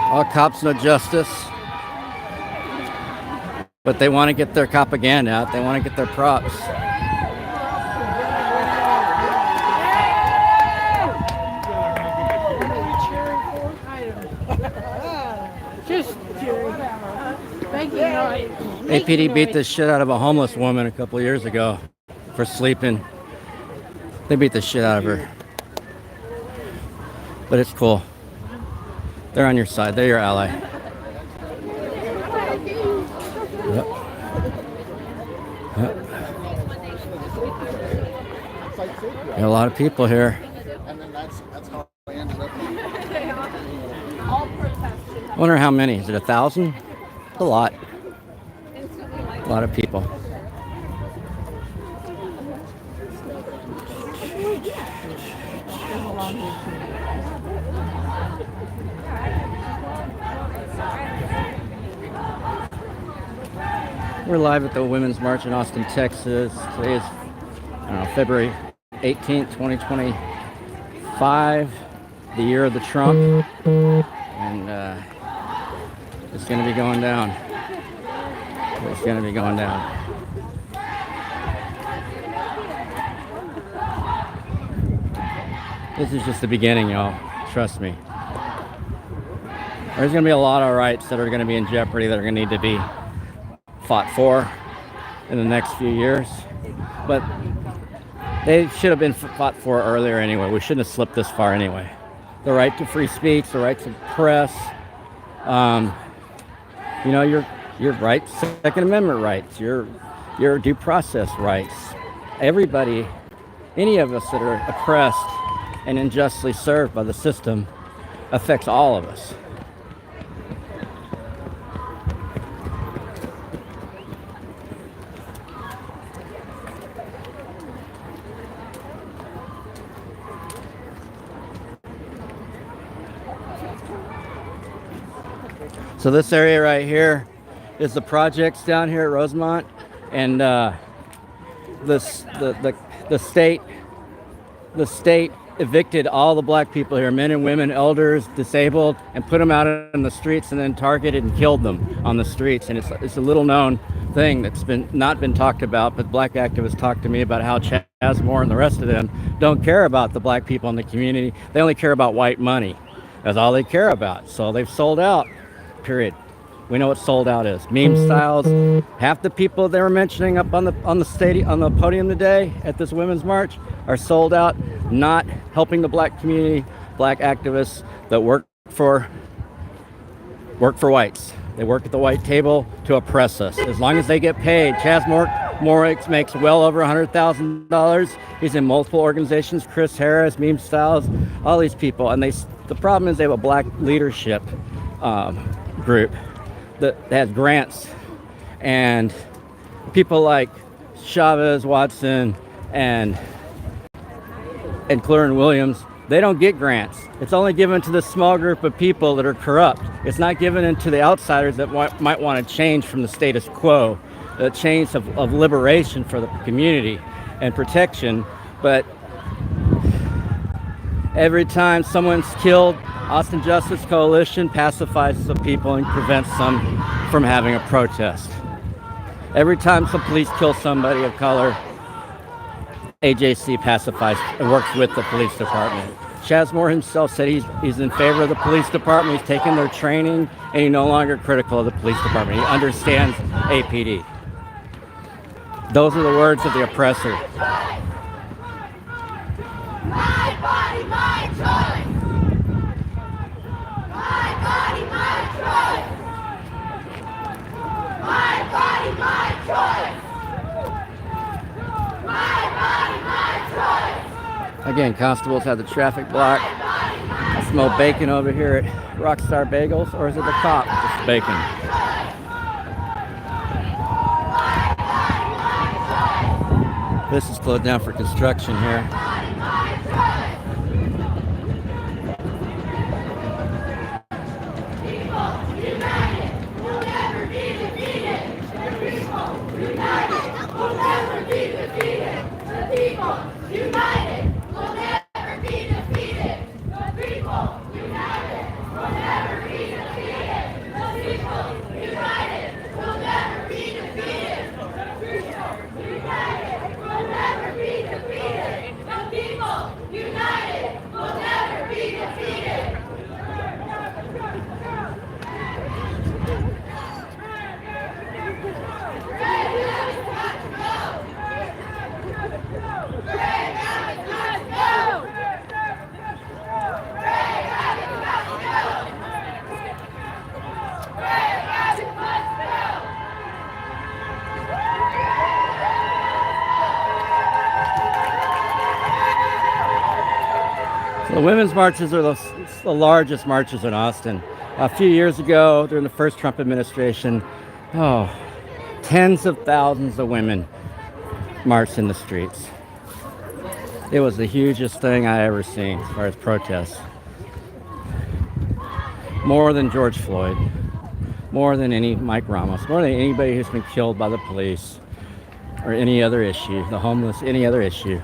All cops, no justice. But they want to get their propaganda out. They want to get their props. APD beat the shit out of a homeless woman a couple years ago for sleeping. They beat the shit out of her. But it's cool. They're on your side. They're your ally. Yep. Yep. Got a lot of people here. I wonder how many. Is it 1,000? It's a lot. A lot of people. We're live at the Women's March in Austin, Texas. Today is, February 18th, 2025, the year of the Trump. And it's going to be going down. It's going to be going down. This is just the beginning, y'all. Trust me. There's going to be a lot of rights that are going to be in jeopardy that are going to need to be fought for in the next few years. But they should have been fought for earlier anyway. We shouldn't have slipped this far anyway. The right to free speech, the right to press, your rights, Second Amendment rights, your due process rights. Everybody, any of us that are oppressed and unjustly served by the system affects all of us. So this area right here is the projects down here at Rosemont. and the state evicted all the black people here, men and women, elders, disabled, and put them out in the streets, and then targeted and killed them on the streets. And it's a little known thing that's not been talked about, but black activists talk to me about how Chaz Moore and the rest of them don't care about the black people in the community. They only care about white money. That's all they care about. So they've sold out, period. We know what sold out is. Meme styles. Half the people they were mentioning up on the podium today at this women's march are sold out, not helping the black community, black activists that work for whites. They work at the white table to oppress us. As long as they get paid. Chaz Moore makes well over $100,000. He's in multiple organizations. Chris Harris, Meme Styles, all these people. And the problem is they have a black leadership group that has grants, and people like Chavez, Watson, and Clear Williams, they don't get grants. It's only given to the small group of people that are corrupt. It's not given to the outsiders that might want to change from the status quo, a change of liberation for the community and protection. But every time someone's killed, Austin Justice Coalition pacifies the people and prevents them from having a protest. Every time some police kill somebody of color, AJC pacifies and works with the police department. Chaz Moore himself said he's in favor of the police department. He's taken their training, and he's no longer critical of the police department. He understands APD. Those are the words of the oppressor. My body, my choice. My body, my choice. My body, my choice. My body, my choice. Again, constables have the traffic block. I smell bacon over here at Rockstar Bagels, or is it the cop? It's bacon. This is closed down for construction here. The women's marches are the largest marches in Austin. A few years ago, during the first Trump administration, tens of thousands of women marched in the streets. It was the hugest thing I ever seen as far as protests. More than George Floyd, more than any Mike Ramos, more than anybody who's been killed by the police or any other issue, the homeless, any other issue.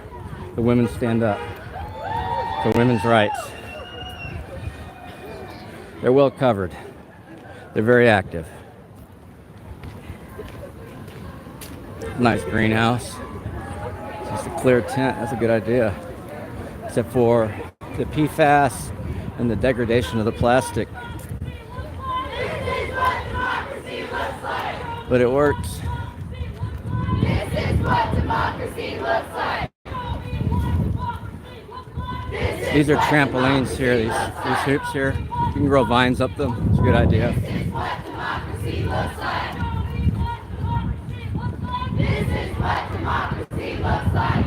The women stand up for women's rights. They're well covered. They're very active. Nice greenhouse. Just a clear tent. That's a good idea. Except for the PFAS and the degradation of the plastic. But it works. This is what democracy looks like. These are trampolines here, these hoops here. You can grow vines up them. It's a good idea. This is what democracy looks like. This is what democracy looks like.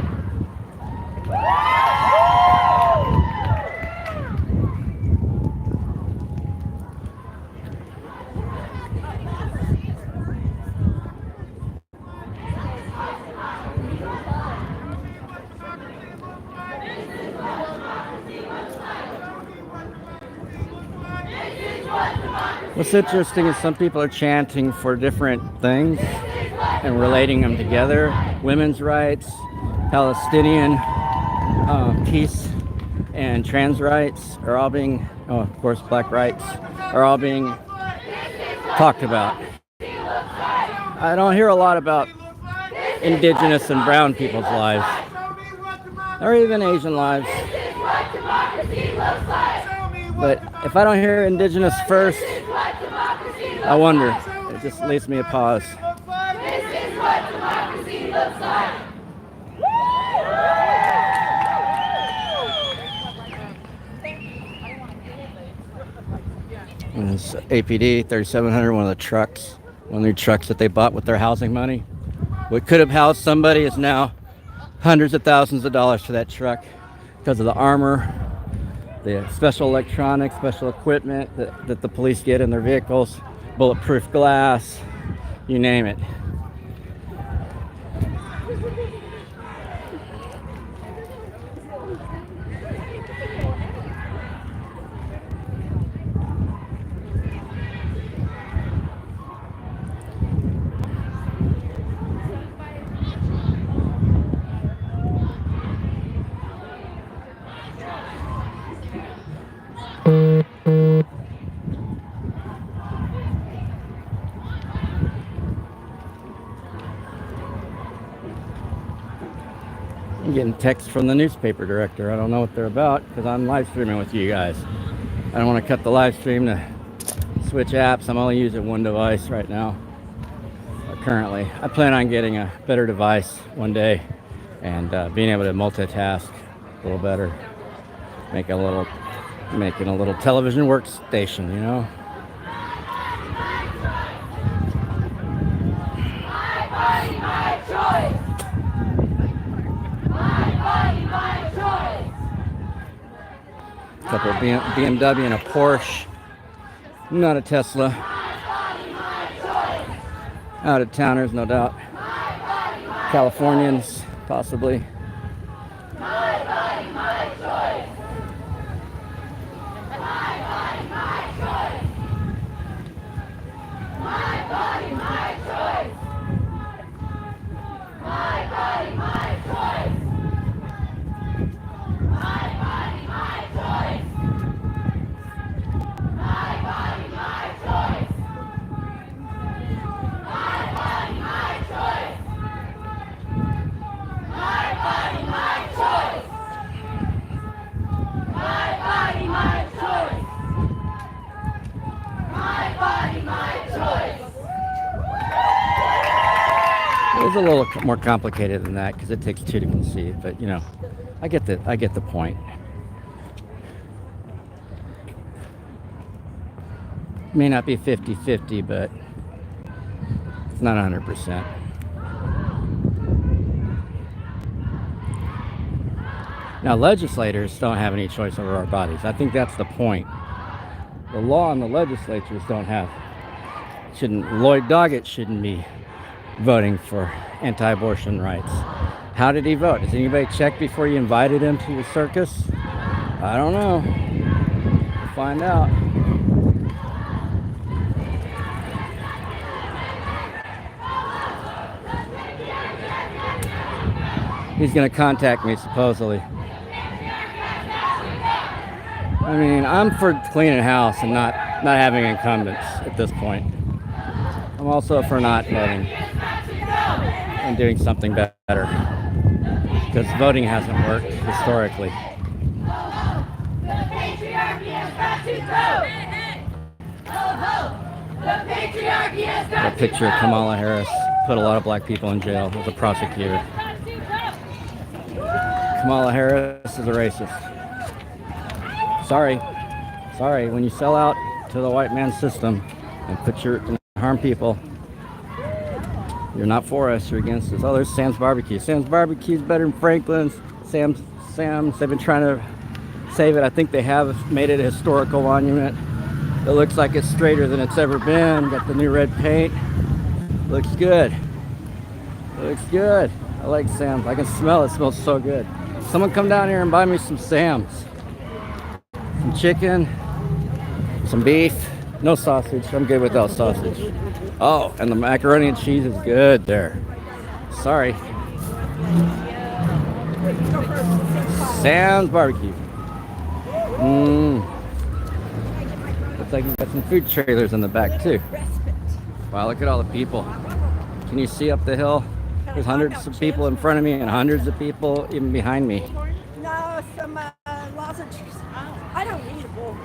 What's interesting is some people are chanting for different things. and relating them together. Women's rights, Palestinian peace, and trans rights are all being, oh, of course, black rights are all being talked about. I don't hear a lot about indigenous and brown people's lives, or even Asian lives. But if I don't hear indigenous first, I wonder. It just leaves me a pause. This is what democracy looks like. And this APD 3700, one of the trucks, one of the trucks that they bought with their housing money. What could have housed somebody is now hundreds of thousands of dollars for that truck because of the armor, the special electronics, special equipment that the police get in their vehicles, bulletproof glass, you name it. I'm getting texts from the newspaper director. I don't know what they're about because I'm live streaming with you guys. I don't want to cut the live stream to switch apps. I'm only using one device right now. Currently, I plan on getting a better device one day and being able to multitask a little better, making a little television workstation, you know. My body, my choice. My body, my choice. Couple of BMW and a Porsche, not a Tesla. Out of towners, no doubt. Californians, possibly. My body, my choice. My body, my choice. My body, my choice. My body, my choice. My body, my choice. My body, my choice. My body, my choice. My body, my choice. My body, my choice. My body, my choice. It's a little more complicated than that because it takes two to conceive, but you know, I get the point. May not be 50-50, but it's not 100%. Now, legislators don't have any choice over our bodies. I think that's the point. The law and the legislatures Lloyd Doggett shouldn't be voting for anti-abortion rights. How did he vote? Does anybody check before you invited him to your circus? I don't know. We'll find out. He's going to contact me, supposedly. I mean, I'm for cleaning house and not having incumbents at this point. I'm also for not voting and doing something better because voting hasn't worked historically. The patriarchy has got to go. The patriarchy has got A picture of Kamala Harris put a lot of black people in jail as a prosecutor. Kamala Harris is a racist. Sorry, when you sell out to the white man's system and harm people, you're not for us, you're against us. Oh, there's Sam's Barbecue. Sam's Barbecue's better than Franklin's. Sam's, they've been trying to save it. I think they have made it a historical monument. It looks like it's straighter than it's ever been. Got the new red paint. Looks good. Looks good. I like Sam's. I can smell it. It smells so good. Someone come down here and buy me some Sam's. Some chicken, some beef, No sausage. I'm good without sausage. Oh, and the macaroni and cheese is good there. Sorry. Sam's barbecue. Looks like you've got some food trailers in the back too. Wow, look at all the people. Can you see up the hill? There's hundreds of people in front of me and hundreds of people even behind me. No, some lozenges. I don't need a bull.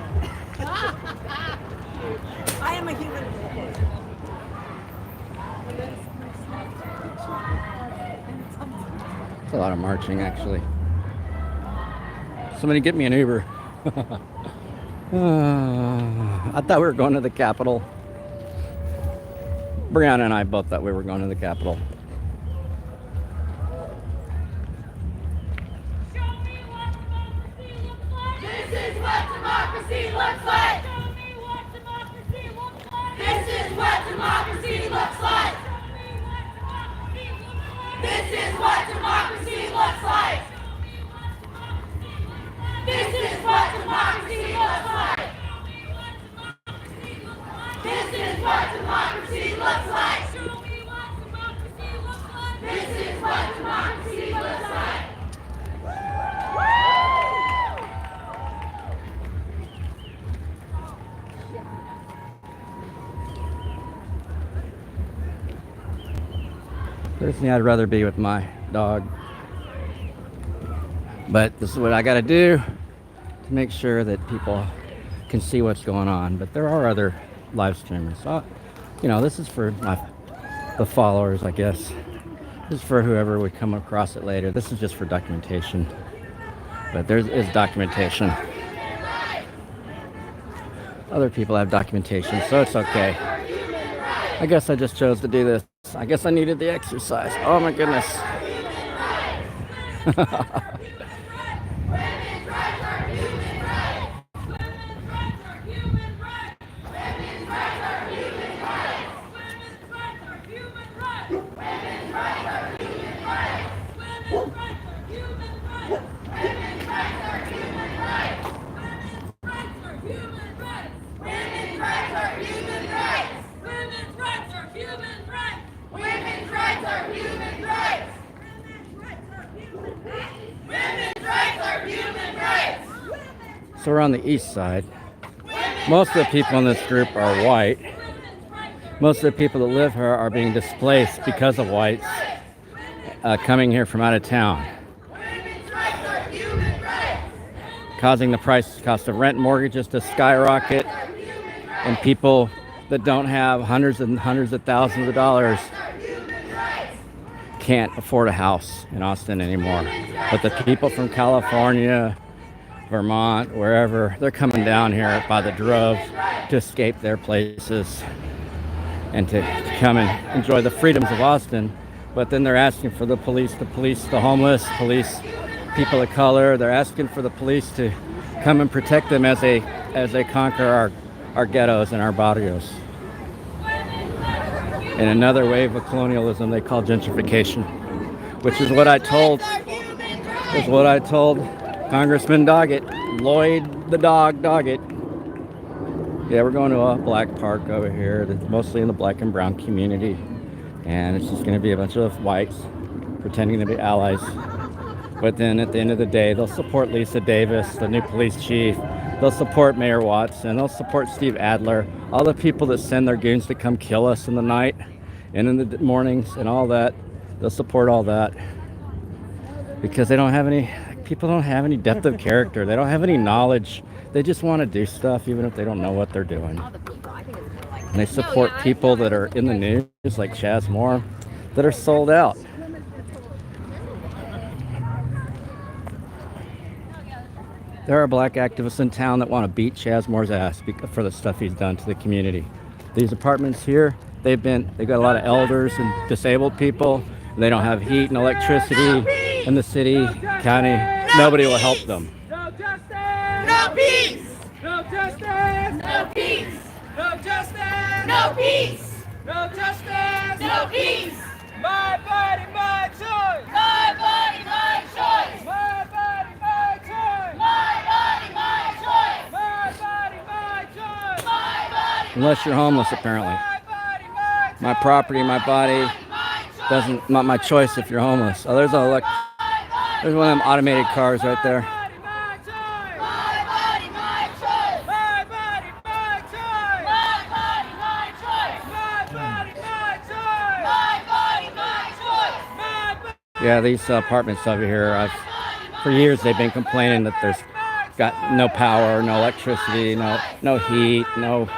I am a human being. It's a lot of marching, actually. Somebody get me an Uber. I thought we were going to the Capitol. Brianna and I both thought we were going to the Capitol. This is what democracy looks like. Show me what democracy looks like. This is what democracy looks like. This is what democracy looks like. This is what democracy looks like. This is what democracy looks like. This is what democracy looks like. Personally, I'd rather be with my dog. But this is what I got to do to make sure that people can see what's going on. But there are other live streamers. So, you know, this is for the followers, I guess. This is for whoever would come across it later. This is just for documentation. But there is documentation. Other people have documentation, so it's okay. I guess I just chose to do this. I guess I needed the exercise. Oh my goodness. So we're on the east side. Most of the people in this group are white. Most of the people that live here are being displaced because of whites coming here from out of town, causing the cost of rent, mortgages to skyrocket, and people that don't have hundreds and hundreds of thousands of dollars can't afford a house in Austin anymore. But the people from California, Vermont, wherever, they're coming down here by the droves to escape their places and to come and enjoy the freedoms of Austin. But then they're asking for the police to police the homeless, police people of color. They're asking for the police to come and protect them as they conquer our ghettos and our barrios. In another wave of colonialism they call gentrification, which is what I told Congressman Doggett, Lloyd the dog Doggett. Yeah, we're going to a black park over here that's mostly in the black and brown community, and it's just going to be a bunch of whites pretending to be allies. But then at the end of the day, they'll support Lisa Davis, the new police chief. They'll support Mayor Watts, and they'll support Steve Adler, all the people that send their goons to come kill us in the night and in the mornings and all that. They'll support all that because they don't have any. People don't have any depth of character. They don't have any knowledge. They just want to do stuff even if they don't know what they're doing. And they support people that are in the news, like Chaz Moore, that are sold out. There are black activists in town that want to beat Chaz Moore's ass for the stuff he's done to the community. These apartments here, they've got a lot of elders and disabled people. They don't have heat and electricity in the city, county. Nobody will help them. No justice! No peace! No justice! No peace! No justice! No peace! No justice! No peace! My body, my choice! My body, my choice! My body, my choice! My body, my choice! My body, my choice! My body, Unless you're homeless, apparently. My property, my body, doesn't, not my choice if you're homeless. Oh, there's one of them automated cars right there. Yeah, these apartments over here, for years they've been complaining that there's got no power, no electricity, no heat, no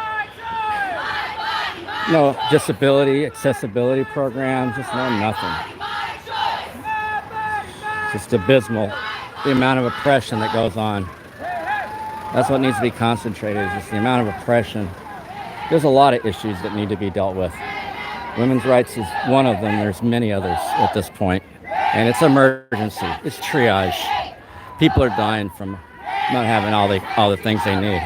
disability, accessibility programs, just nothing. Just abysmal, the amount of oppression that goes on. That's what needs to be concentrated, is just the amount of oppression. There's a lot of issues that need to be dealt with. Women's rights is one of them. There's many others at this point. And it's emergency. It's triage. People are dying from not having all the things they need.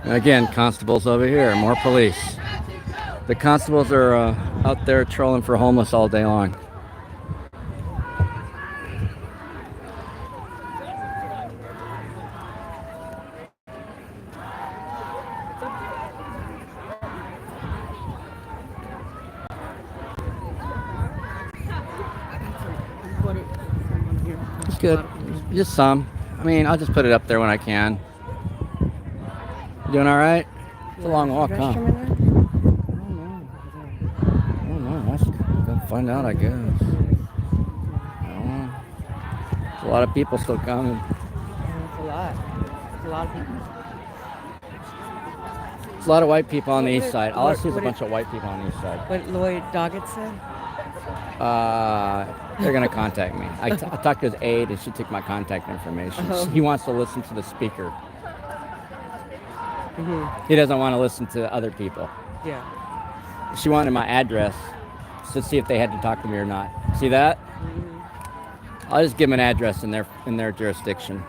And again, constables over here, more police. The constables are out there trolling for homeless all day long. It's good. Just some. I mean, I'll just put it up there when I can. You doing all right? It's a long walk, huh? I don't know. Let's go find out, I guess. I don't know. There's a lot of people still coming. It's a lot. It's a lot of people. There's a lot of white people on the east side. All I see is a bunch of white people on the east side. What Lloyd Doggett said? They're going to contact me. I talked to his aide, and she took my contact information. He wants to listen to the speaker. He doesn't want to listen to other people. Yeah. She wanted my address to see if they had to talk to me or not. See that? I'll just give them an address in their jurisdiction.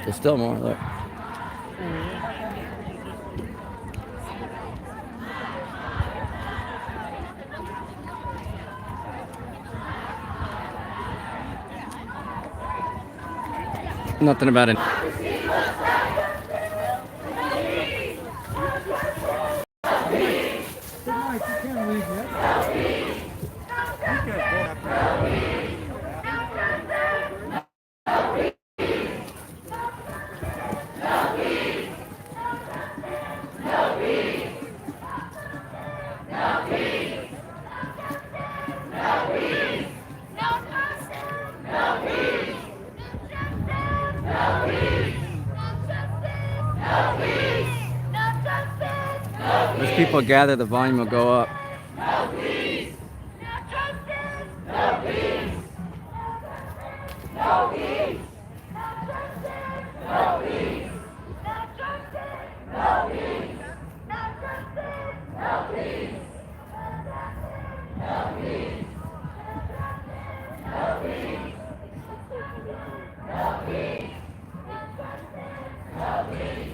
There's still more, look. Nothing about it. As people gather, the volume will go up. No peace! No justice! No peace! No peace! No justice! No peace! No justice! No peace! No justice! No peace! No peace! No peace! No peace!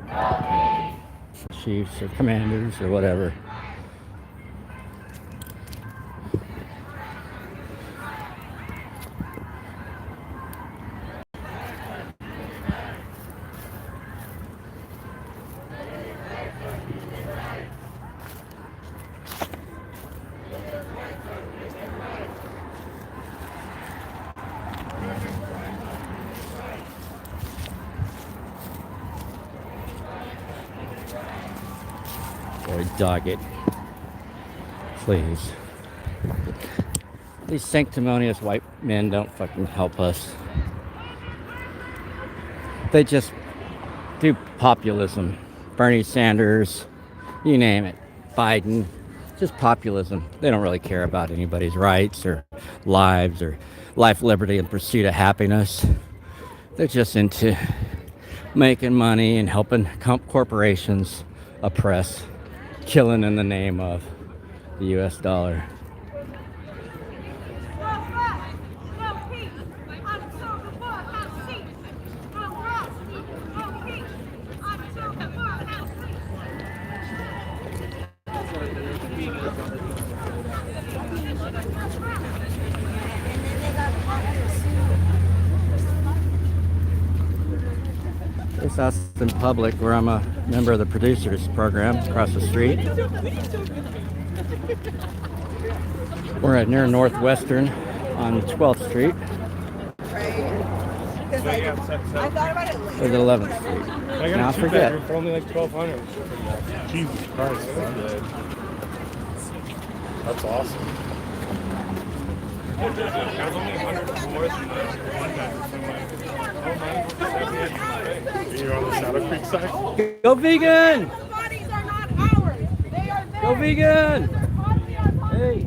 No peace! Chiefs or commanders or whatever. Lloyd Doggett, please. These sanctimonious white men don't fucking help us. They just do populism. Bernie Sanders, you name it. Biden, just populism. They don't really care about anybody's rights or lives or life, liberty, and pursuit of happiness. They're just into making money and helping corporations oppress killing in the name of the US dollar. It's Huston Public, where I'm a member of the producers program across the street. We're at near Northwestern on 12th Street. I thought about it later. Or the 11th Street. Now I forget. For only like $1,200. Jesus Christ, that's good. That's awesome. There's only 100 more than you're on the Shadow Creek side. Go vegan! Go vegan! Hey!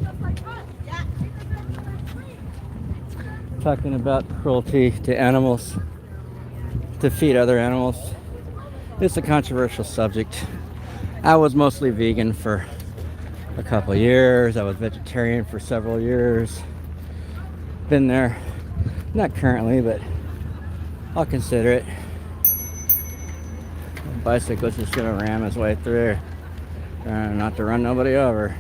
Talking about cruelty to animals, to feed other animals. It's a controversial subject. I was mostly vegan for a couple of years. I was vegetarian for several years. Been there, not currently, but I'll consider it. A bicyclist is gonna ram his way through, not to run nobody over.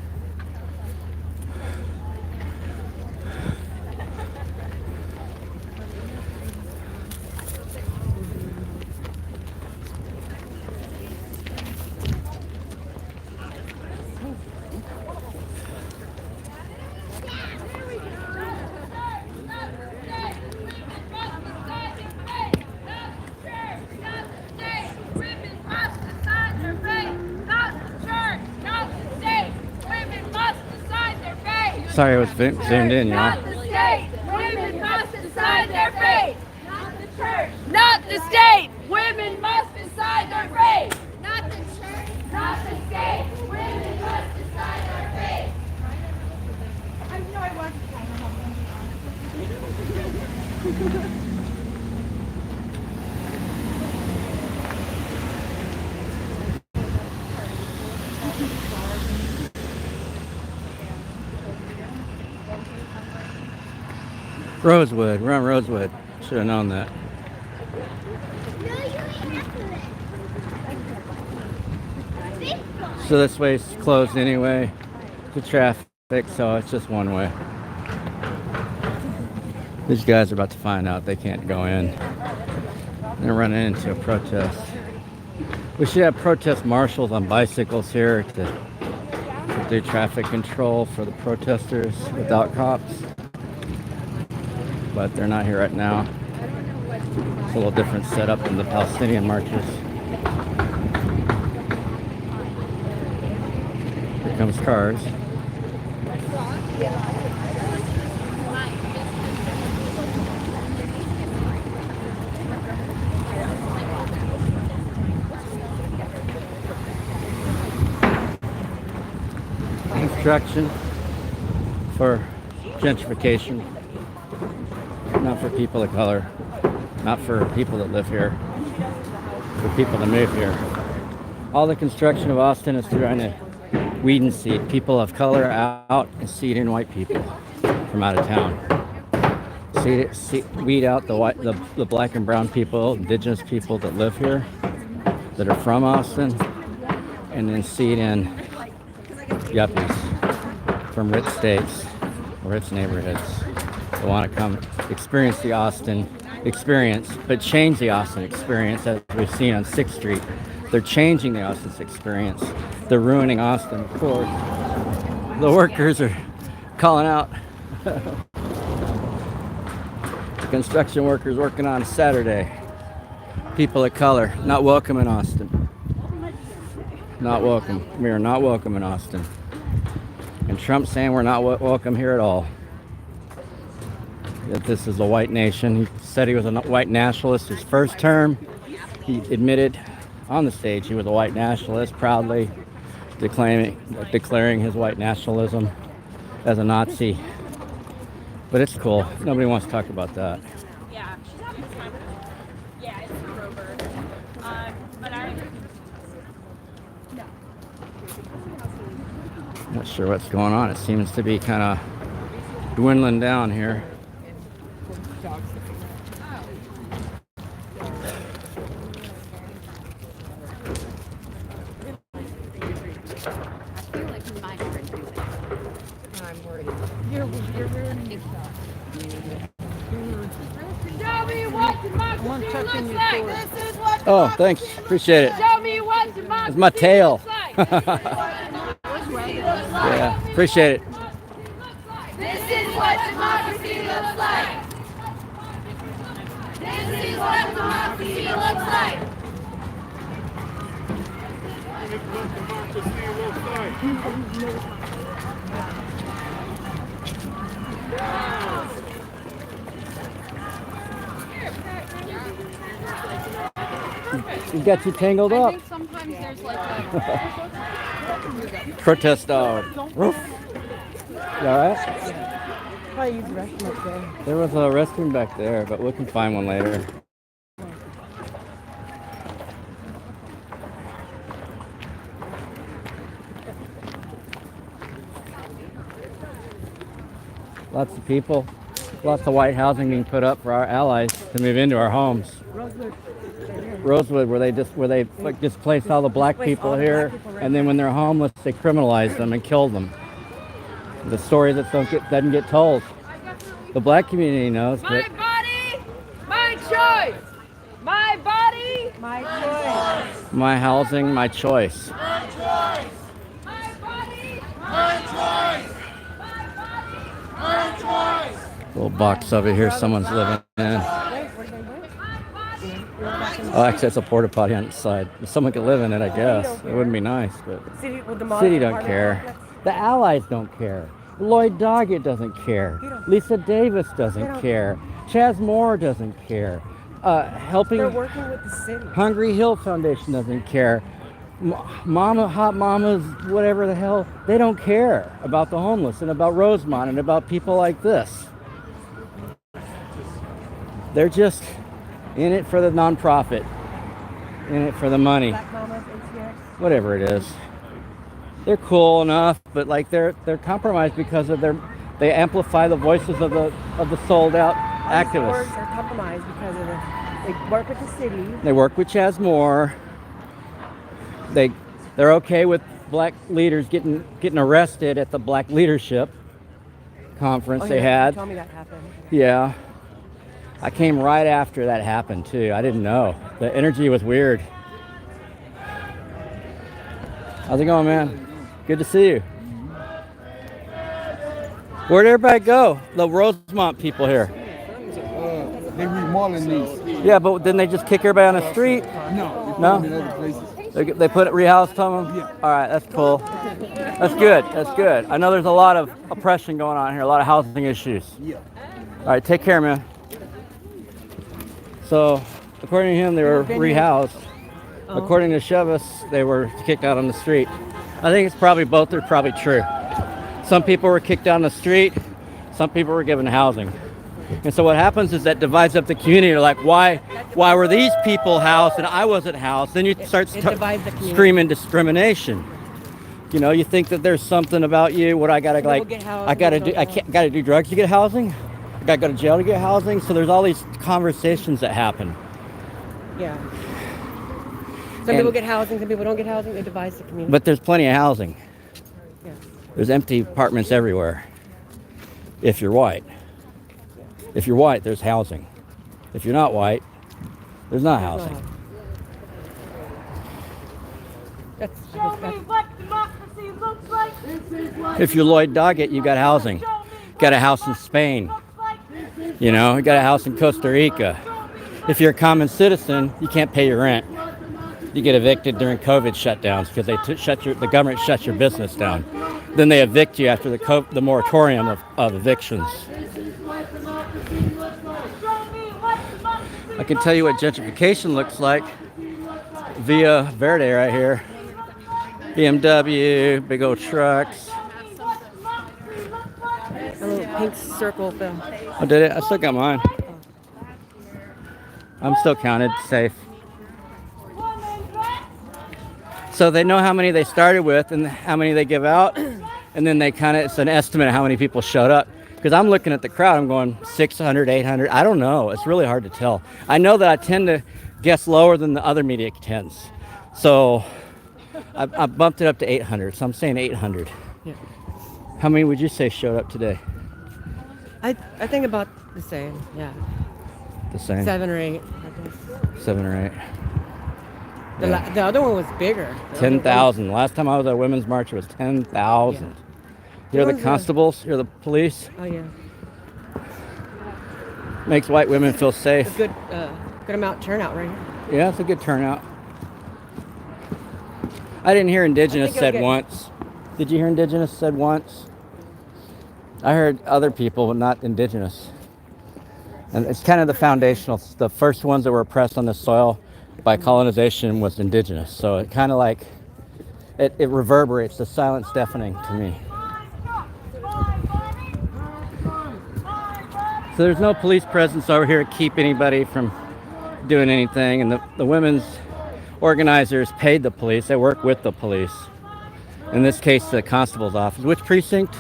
Sorry, I was zoomed in, y'all. Not the state. Women must decide their fate. Not the church. Not the state. Women must decide their fate. Not the church. Not the state. Women must decide their fate. I know I want to. Rosewood, we're on Rosewood. Should have known that. So this way's closed anyway to traffic, so it's just one way. These guys are about to find out they can't go in. They're running into a protest. We should have protest marshals on bicycles here to do traffic control for the protesters without cops. But they're not here right now. It's a little different setup than the Palestinian marches. Here comes cars. Construction for gentrification. Not for people of color, not for people that live here, for people that move here. All the construction of Austin is trying to weed and seed people of color out and seed in white people from out of town. Weed out the black and brown people, indigenous people that live here, that are from Austin, and then seed in yuppies from rich states, rich neighborhoods. They want to come experience the Austin experience, but change the Austin experience, as we've seen on 6th Street. They're changing the Austin's experience. They're ruining Austin, of course. The workers are calling out. The construction workers working on Saturday. People of color, not welcome in Austin. Not welcome. We are not welcome in Austin. And Trump's saying we're not welcome here at all. That this is a white nation. He said he was a white nationalist his first term. He admitted on the stage he was a white nationalist, proudly declaring his white nationalism as a Nazi. But it's cool. Nobody wants to talk about that. Yeah, she's having this time. Yeah, it's Rover. But I... No. Not sure what's going on. It seems to be kind of dwindling down here. Show me what democracy looks like. This is what Oh, thanks. Appreciate it. Show me what democracy It's my tail. looks like. Yeah, appreciate it. This is what democracy looks like. This is what democracy looks like. You got you tangled up. Sometimes there's like a Protest dog. Roof. You alright? Probably use the restroom up there. There was a restroom back there, but we can find one later. Lots of people, lots of white housing being put up for our allies to move into our homes. Rosewood, where they like displace all the black people here, and then when they're homeless, they criminalize them and kill them. The story that doesn't get told. The black community knows. My body, my choice. My body, my choice. My housing, my choice. My choice. My body, my choice. My body, my choice. Little box over here someone's living in. Oh, actually, it's a porta potty on the side. Someone could live in it, I guess. It wouldn't be nice, but city don't care. The allies don't care. Lloyd Doggett doesn't care. Lisa Davis doesn't care. Chaz Moore doesn't care. Helping. They're working with the city. Hungry Hill Foundation doesn't care. Mama, Hot Mamas, whatever the hell, they don't care about the homeless and about Rosemont and about people like this. They're just in it for the nonprofit, in it for the money, whatever it is. They're cool enough, but like they're compromised because of they amplify the voices of the sold out activists. They're compromised because of they work with the city. They work with Chaz Moore. They're okay with black leaders getting arrested at the Black Leadership Conference they had. You told me that happened. Yeah. I came right after that happened too. I didn't know. The energy was weird. How's it going, man? Good to see you. Where'd everybody go? The Rosemont people here. They remodeling these. Yeah, but didn't they just kick everybody on the street? No. No? They put it rehoused them? Yeah. All right, that's cool. That's good. That's good. I know there's a lot of oppression going on here, a lot of housing issues. Yeah. All right, take care, man. So, according to him, they were rehoused. According to Chevis, they were kicked out on the street. I think it's probably both are probably true. Some people were kicked out on the street. Some people were given housing. And so what happens is that divides up the community. Like, why were these people housed and I wasn't housed? Then you start screaming discrimination. You know, you think that there's something about you. What I gotta gotta do drugs to get housing. I gotta go to jail to get housing. So there's all these conversations that happen. Yeah. Some people get housing, some people don't get housing. It divides the community. But there's plenty of housing. Yeah. There's empty apartments everywhere. If you're white. If you're white, there's housing. If you're not white, there's not housing. Show me what democracy looks like. If you're Lloyd Doggett, you got housing. You got a house in Spain. You know, you got a house in Costa Rica. If you're a common citizen, you can't pay your rent. You get evicted during COVID shutdowns because the government shuts your business down. Then they evict you after the moratorium of evictions. I can tell you what gentrification looks like via Verde right here. BMW, big old trucks. A little pink circle fell. Oh, did it? I still got mine. I'm still counted safe. So they know how many they started with and how many they give out. And then they kind of, it's an estimate of how many people showed up. Because I'm looking at the crowd, I'm going 600, 800. I don't know. It's really hard to tell. I know that I tend to guess lower than the other media tends. So I bumped it up to 800. So I'm saying 800. Yeah. How many would you say showed up today? I think about the same. Yeah. The same? 7 or 8. I think. 7 or 8. The other one was bigger. 10,000. Last time I was at Women's March, it was 10,000. Yeah. You're the constables, you're the police. Oh yeah. Makes white women feel safe. A good amount turnout right here. Yeah, it's a good turnout. I didn't hear Indigenous said once. Did you hear Indigenous said once? I heard other people, but not Indigenous. And it's kind of the foundational, the first ones that were oppressed on the soil by colonization was Indigenous. So it kind of like, it reverberates, the silence deafening to me. So there's no police presence over here to keep anybody from doing anything. And the women's organizers paid the police. They work with the police. In this case, the constable's office. Which precinct?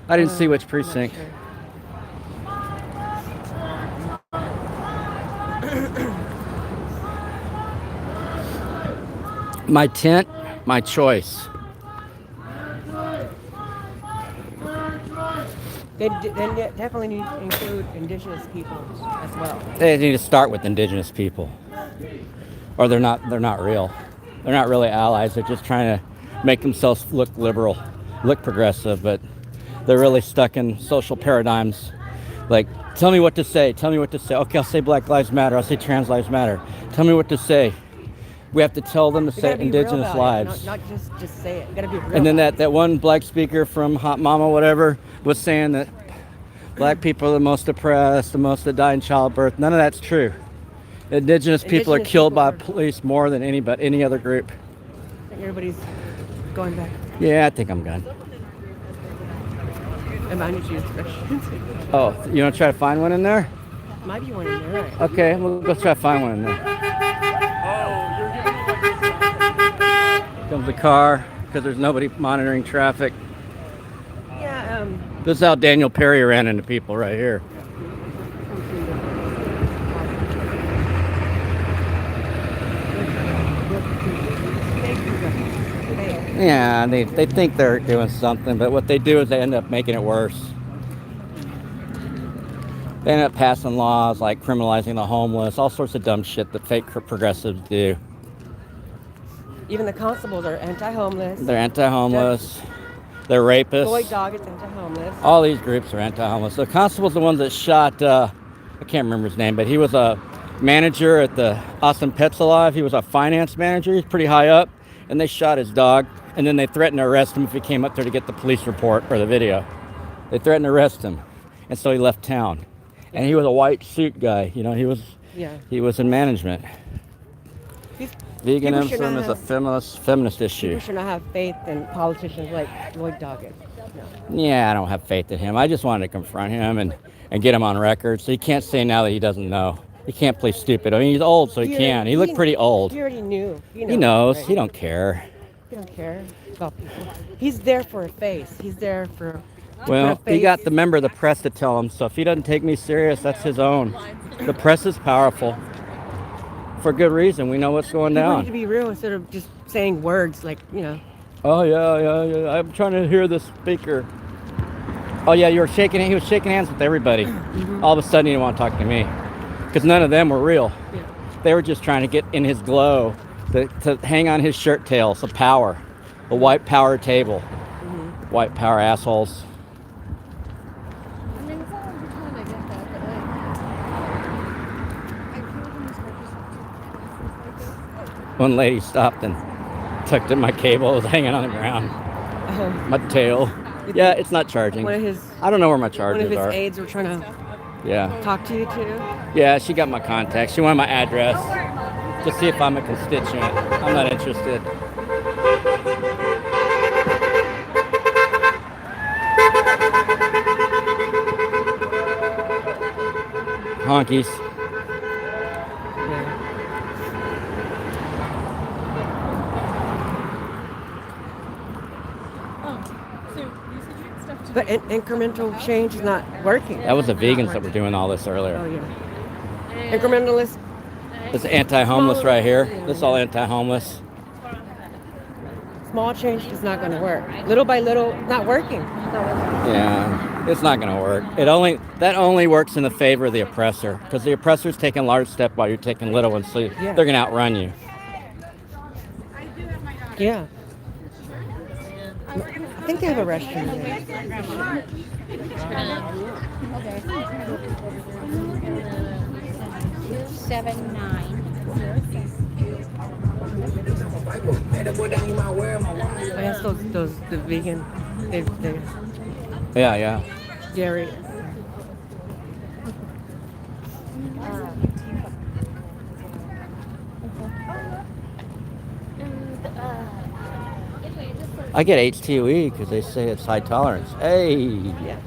I didn't see which precinct. My tent, my choice. They definitely need to include Indigenous people as well. They need to start with Indigenous people, or they're not real. They're not really allies. They're just trying to make themselves look liberal, look progressive, but they're really stuck in social paradigms. Like, tell me what to say. Tell me what to say. Okay, I'll say Black Lives Matter. I'll say Trans Lives Matter. Tell me what to say. We have to tell them to say Indigenous lives. Not just say it. You gotta be real. And then that one black speaker from Hot Mama, whatever, was saying that black people are the most oppressed, the most that die in childbirth. None of that's true. Indigenous people are killed by police more than any other group. I think everybody's going back. Yeah, I think I'm done. And I need to use questions. Oh, you want to try to find one in there? Might be one in there, right? Okay, we'll go try to find one in there. Comes the car because there's nobody monitoring traffic. Yeah. This is how Daniel Perry ran into people right here. Yeah, they think they're doing something, but what they do is they end up making it worse. They end up passing laws like criminalizing the homeless, all sorts of dumb shit that fake progressives do. Even the constables are anti-homeless. They're anti-homeless. They're rapists. Lloyd Doggett's anti-homeless. All these groups are anti-homeless. The constable's the one that shot, I can't remember his name, but he was a manager at the Awesome Pets Alive. He was a finance manager. He's pretty high up. And they shot his dog. And then they threatened to arrest him if he came up there to get the police report or the video. They threatened to arrest him. And so he left town. And he was a white suit guy. You know, he was in management. Veganism is a feminist issue. People should not have faith in politicians like Lloyd Doggett. No. Yeah, I don't have faith in him. I just wanted to confront him and get him on record. So he can't say now that he doesn't know. He can't play stupid. I mean, he's old, so he can. He looked pretty old. He already knew. He knows. Right? He don't care. He don't care about people. He's there for a face. He's there for... Well, he got the member of the press to tell him, so if he doesn't take me serious, that's his own. The press is powerful. For good reason. We know what's going down. You need to be real instead of just saying words like, you know. Oh, yeah. I'm trying to hear the speaker. Oh, yeah, he was shaking hands with everybody. Mm-hmm. All of a sudden, he didn't want to talk to me. Because none of them were real. Yeah. They were just trying to get in his glow, to hang on his shirt tail, some power. A white power table. Mm-hmm. White power assholes. One lady stopped and tucked in my cable. It was hanging on the ground. My tail. Yeah, it's not charging. I don't know where my chargers are. One of his aides were trying to talk to you too? Yeah, she got my contact. She wanted my address to see if I'm a constituent. I'm not interested. Honkies. But incremental change is not working. That was the vegans that were doing all this earlier. Oh, yeah. Incrementalist. This is anti-homeless right here. This is all anti-homeless. Small change is not going to work. Little by little, not working. Yeah, it's not going to work. That only works in the favor of the oppressor, because the oppressor's taking large step while you're taking little ones, so they're going to outrun you. Yeah. I think they have a restroom there. 7-9. I guess those the vegan, they Yeah. dairy. I get HTOE because they say it's high tolerance. Hey, Yeah.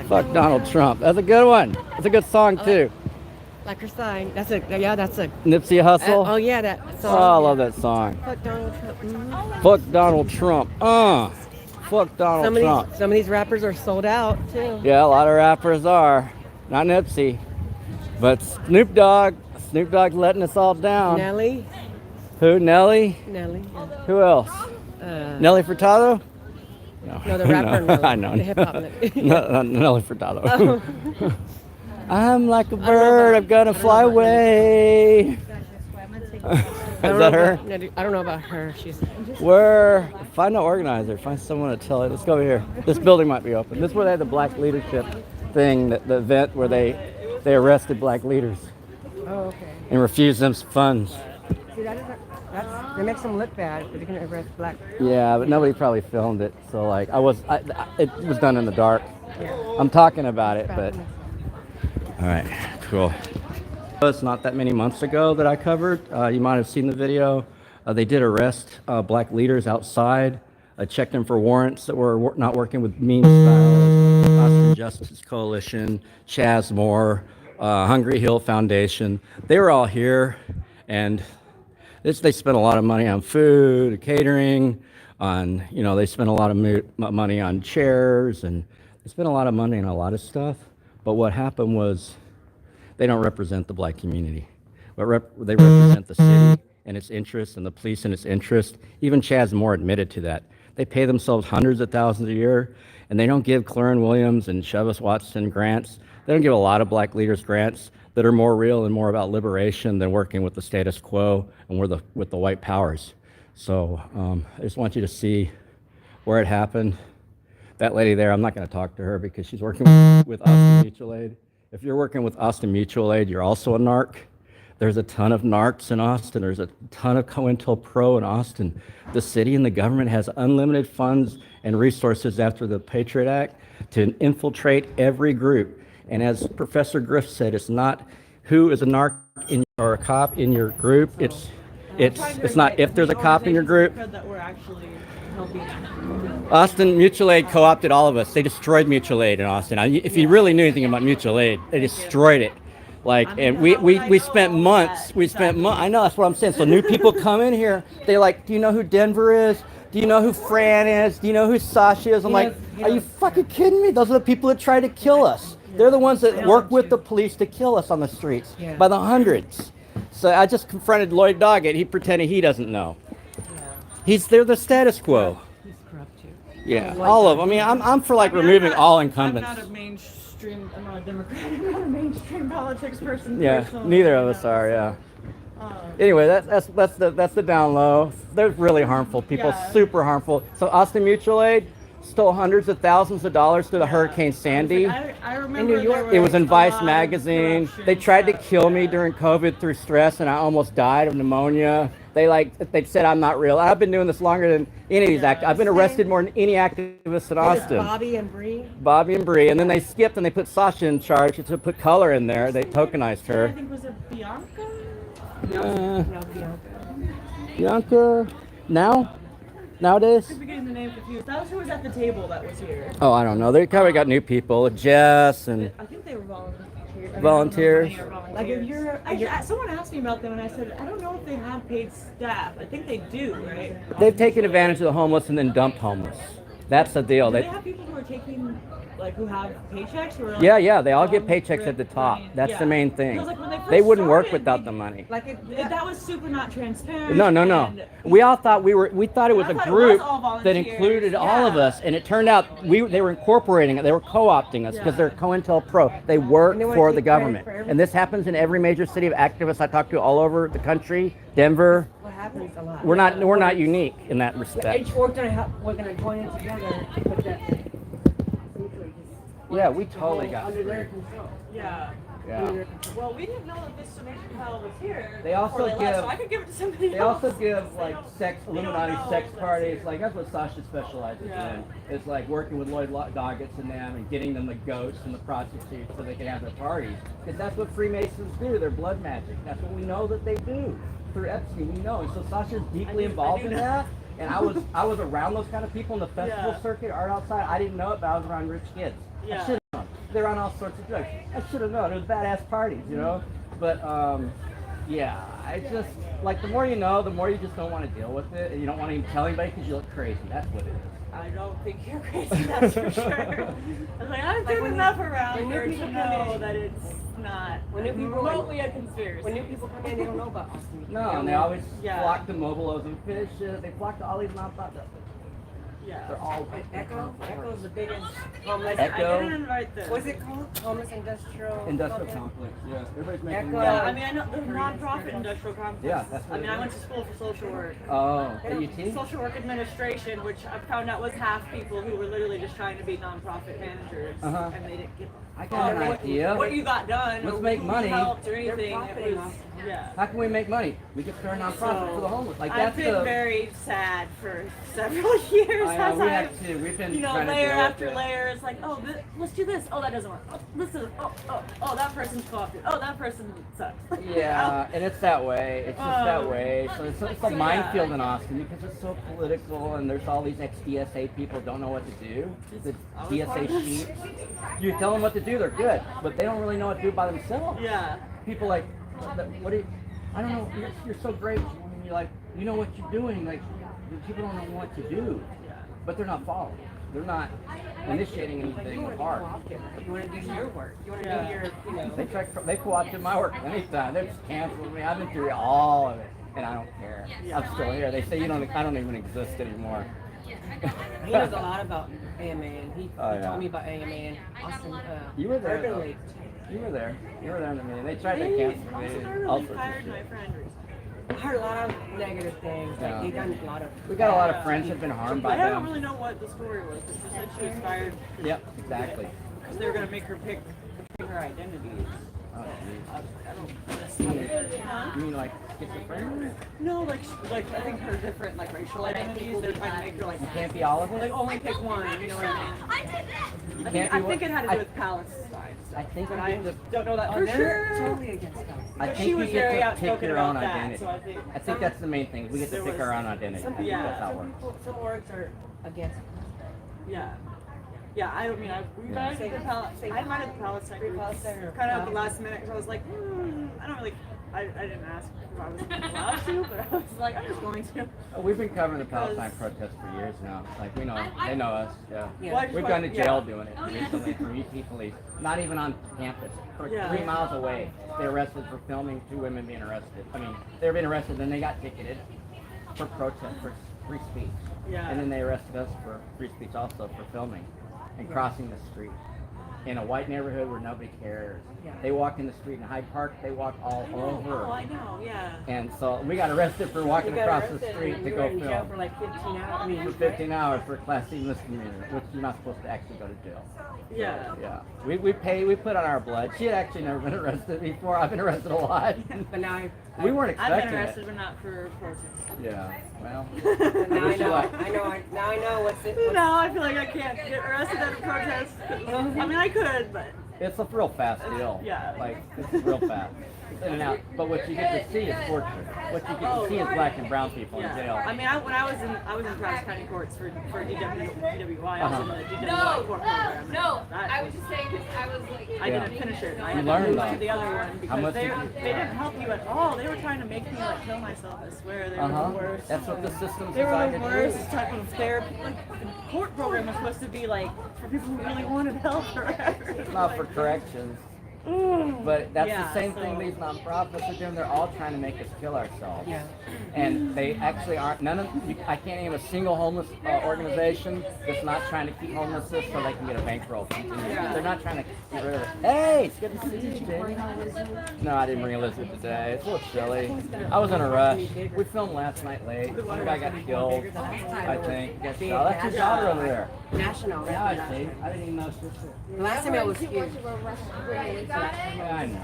fuck Donald Trump. That's a good one. That's a good song too. Like her sign. That's a Nipsey Hussle. oh yeah, that Oh, song. I love that song. Fuck Donald Trump. Mhm. Fuck Donald Trump. Fuck Donald Trump. Some of these rappers are sold out too. Yeah, a lot of rappers are. Not Nipsey, but Snoop Dogg. Snoop Dogg's letting us all down. Nelly. Who? Nelly? Nelly. Who else? Nelly Furtado? No, the rapper Nelly. I know. The hip-hop Nelly. No, Nelly Furtado. I'm like a bird, I'm gonna fly away. Is that her? I don't know about her. She's. Find an organizer, find someone to tell it. Let's go over here. This building might be open. This is where they had the black leadership thing, the event where they arrested black leaders. Oh, okay. And refused them funds. See, that makes them look bad if they're gonna arrest black. Yeah, but nobody probably filmed it, so like it was done in the dark. I'm talking about it, but all right, cool. It's not that many months ago that I covered. You might have seen the video. They did arrest black leaders outside. I checked them for warrants that were not working with Mean Styles, Austin Justice Coalition, Chaz Moore, Hungry Hill Foundation. They were all here, and they spent a lot of money on food, catering, they spent a lot of money on chairs, and they spent a lot of money on a lot of stuff. But what happened was they don't represent the black community. They represent the city and its interests and the police and its interest. Even Chaz Moore admitted to that. They pay themselves hundreds of thousands a year, and they don't give Clarence Williams and Chevis Watson grants. They don't give a lot of black leaders grants that are more real and more about liberation than working with the status quo and with the white powers. So I just want you to see where it happened. That lady there, I'm not going to talk to her because she's working with Austin Mutual Aid. If you're working with Austin Mutual Aid, you're also a narc. There's a ton of narcs in Austin. There's a ton of COINTELPRO in Austin. The city and the government has unlimited funds and resources after the Patriot Act to infiltrate every group. And as Professor Griff said, it's not who is a narc or a cop in your group. It's not if there's a cop in your group. Austin Mutual Aid co-opted all of us. They destroyed Mutual Aid in Austin. If you really knew anything about Mutual Aid, they destroyed it. And we spent months. I know, that's what I'm saying. So new people come in here. They do you know who Denver is? Do you know who Fran is? Do you know who Sasha is? I'm like, are you fucking kidding me? Those are the people that try to kill us. They're the ones that work with the police to kill us on the streets by the hundreds. So I just confronted Lloyd Doggett. He pretended he doesn't know. They're the status quo. He's corrupt too. Yeah, all of them. I mean, I'm for removing all incumbents. I'm not a Democrat. I'm not a mainstream politics person. Yeah, personally. neither of us are. Yeah. Anyway, that's the down low. They're really harmful people, super harmful. So Austin Mutual Aid stole hundreds of thousands of dollars through the Hurricane Sandy. I remember in New York. It was in Vice magazine. They tried to kill me during COVID through stress, and I almost died of pneumonia. They said I'm not real. I've been doing this longer than any of these activists. I've been arrested more than any activist in Austin. Bobby and Bree. Bobby and Bree, and then they skipped and they put Sasha in charge to put color in there. They tokenized her. I think was it Bianca? Bianca. Nowadays? I'm getting the name confused. That was who was at the table that was here. Oh, I don't know. They probably got new people. Jess and. I think they were volunteers. Volunteers. Like if you're someone asked me about them and I said I don't know if they have paid staff. I think they do, right? They've taken advantage of the homeless and then dumped homeless. That's the deal. Do they have people who are taking, like, who have paychecks? Or, like, Yeah, they all get paychecks at the top. That's the main thing. Because, like, when They first wouldn't work started, without the money. Like, that was super not transparent. No. and- We all thought we thought it was a thought it group was all that volunteers, included all of us, and it turned out they were incorporating it. They were co-opting us because they're COINTELPRO. They work for the government, and this happens in every major city of activists I talk to all over the country. Denver. What happens a lot. We're not unique in that respect. Each we're gonna join it together to put that. Yeah, we totally got under their screwed. control. Yeah. Yeah. Well, we didn't know that this donation pile was here. They also before they left, give- so I could give it to somebody They else. also give like sex, They don't Illuminati know sex that's parties. here. Like that's what Sasha specializes in. It's like working with Lloyd Doggett and them and getting them the goats and the prostitutes so they can have their parties. Because that's what Freemasons do. They're blood magic. That's what we know that they do through Epstein. We know. And so Sasha's deeply involved in that. And I was around those kind of people in the festival circuit, art outside. I didn't know it, but I was around rich kids. I should have known. They're on all sorts of drugs. I should have known. It was badass parties, you know. But yeah, I just like the more you know, the more you just don't want to deal with it, and you don't want to even tell anybody because you look crazy. That's what it is. I don't think you're crazy, that's for sure. I was like, I've been enough around here to know that it's not remotely a conspiracy. When new people come in, they don't know about Austin. No, and they always flock to Mobilos and Fish. They flock to all these nonprofits. Yeah. They're all Echo's the biggest homeless. Echo. I didn't invite them. What's it called? Homeless industrial complex. Yeah, everybody's making Echo. Yeah, I mean, I know the nonprofit industrial complex. Yeah, that's I what mean, it I is. went to school for social work. Oh, at UT? Social work administration, which I found out was half people who were literally just trying to be nonprofit managers, Uh-huh. and they didn't get. I got an idea. What you got done? Let's or make who money. Helped or They're anything? profiting It was, off yeah. How can we make money? We could start a nonprofit for the homeless. Like I've that's been the. very sad for several years. I know, as we I've, have too. We've been you know, trying to layer deal with after it. layer. It's like, oh, let's do this. Oh, that doesn't work. Oh, listen. Oh, that person's co-opted. Oh, that person sucks. Yeah, and it's that way. It's just that way. So it's a so minefield in Austin because it's so political and there's all these ex-DSA people don't know what to do. The DSA sheep. You tell them what to do, they're good, but they don't really know what to do by themselves. Yeah. People like, what do you, I don't know, you're so great. And you're like, you know what you're doing. Like, people don't know what to do, but they're not following. They're not initiating anything with heart. You want to do your work. You want to do your, you know. They co-opted my work anytime. They just canceled me. I've been through all of it, and I don't care. I'm still here. They say I don't even exist anymore. He knows a lot about AMA, and he yeah. told me about AMA and Austin. You were there, Urban though. League. You were there. You were there in the meeting. They tried to cancel me. All sorts of shit. I heard a lot of negative things. Yeah. Like they done a lot of. We got a lot of friends who've been harmed by I don't them. really know what the story was. But she said she was fired Yep, exactly. because they were going to make her pick her identity. Oh, I don't. You mean like schizophrenia? No, like I think her different like racial identities. They're trying to make her like You can't be all of it? like only pick one. You know what I mean? I did this. You I can't think, be I think it had to I- do with Palestine. I think but you I get to, don't know that Oh, for they're sure. totally against us. I But think she was you very get to pick outspoken your own about that, identity. so I think that's the main thing. We get to there pick was- our own identity. I think that's how it works. Some orgs are against us. Yeah. Yeah, I mean, we might have the Palestine. I might have the Palestine. Kind of at the last minute because I was like, I don't really. I didn't ask if I was allowed to, but I was like, I'm just going to. We've been covering the Palestine protests for years now. Like we know, they know us. Yeah. Yeah. We've gone to jail doing it recently from UT police. Not even on campus. For 3 miles away, they arrested for filming 2 women being arrested. I mean, they were being arrested, then they got ticketed for protest, for free speech. Yeah. And then they arrested us for free speech also for filming and crossing the street in a white neighborhood where nobody cares. Yeah. They walk in the street in Hyde Park, they walk all over. Oh, I know, yeah. And so we got arrested for walking across the street to go in jail film. for like 15 hours. I mean, For 15 hours for a Class C misdemeanor, which you're not supposed to actually go to jail. Yeah. Yeah. We put on our blood. She had actually never been arrested before. I've been arrested a lot. But now We weren't I've expecting been arrested, it. but not for protests. Yeah. Well. now I know. like- Now I know what's it. No, I feel like I can't get arrested at a protest. I mean, I could, but It's a real fast deal. Yeah. Like, it's real fast. in and out. But what you get to see is torture. What you get to see is black and brown people in jail. I mean, when I was in Travis County courts for DWI, I was in the DWI court program. I was just saying because I was like, I didn't finish it. I had learned to move though. to the other one because they didn't help you at all. They were trying to make me like kill myself. I swear they were the worst. That's what the system's They were designed the to worst do. type of therapy. Like the court program was supposed to be like for people who really wanted help or whatever. It's not for corrections. But that's the same thing these nonprofits are doing. They're all trying to make us kill ourselves. And they actually aren't. I can't name a single homeless organization that's not trying to keep homelessness so they can get a bankroll. They're not trying to get rid of it. Hey, it's good to see you, Jamie. No, I didn't bring a lizard today. It's a little chilly. I was in a rush. We filmed last night late. One guy got killed, I think. Oh, that's your daughter over there. National. Yeah, I see. I didn't even know she was here. The last time I was here. Yeah, I know.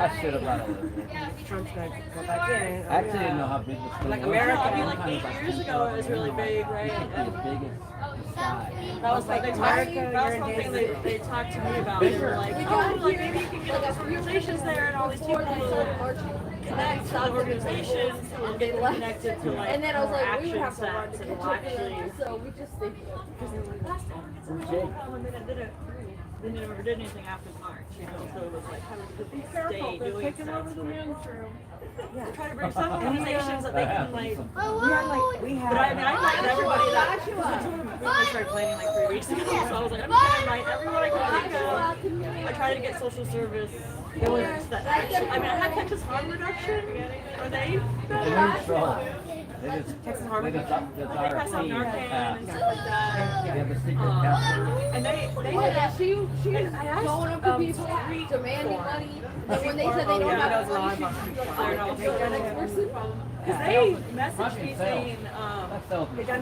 I should have brought a lizard. Trump's going to go back in. I actually didn't know how big this thing Like was. America, I mean, like 8 years ago, it was really big, right? The biggest size. That was like that was one thing they talked to me about. They were like, oh, like maybe you can get these organizations there and all these people will connect to organizations and get them connected to like and then I was like, we action would have to run steps to and catch will up actually. to them, so we just think Because they were like, last time it's a when they never did anything after March, you know. So it was like having to stay doing stuff. Yeah, try to bring some organizations that they can like. We had. But I mean, I invited everybody that we started planning like 3 weeks ago. So I was like, I'm gonna invite everyone I can think of. I tried to get social service. There was that action. I mean, I had Texas harm reduction. Are they? Texas harm reduction. They passed out Narcan and stuff like that. And they she was going up to people demanding money, and when they said they don't have money, because they messaged me saying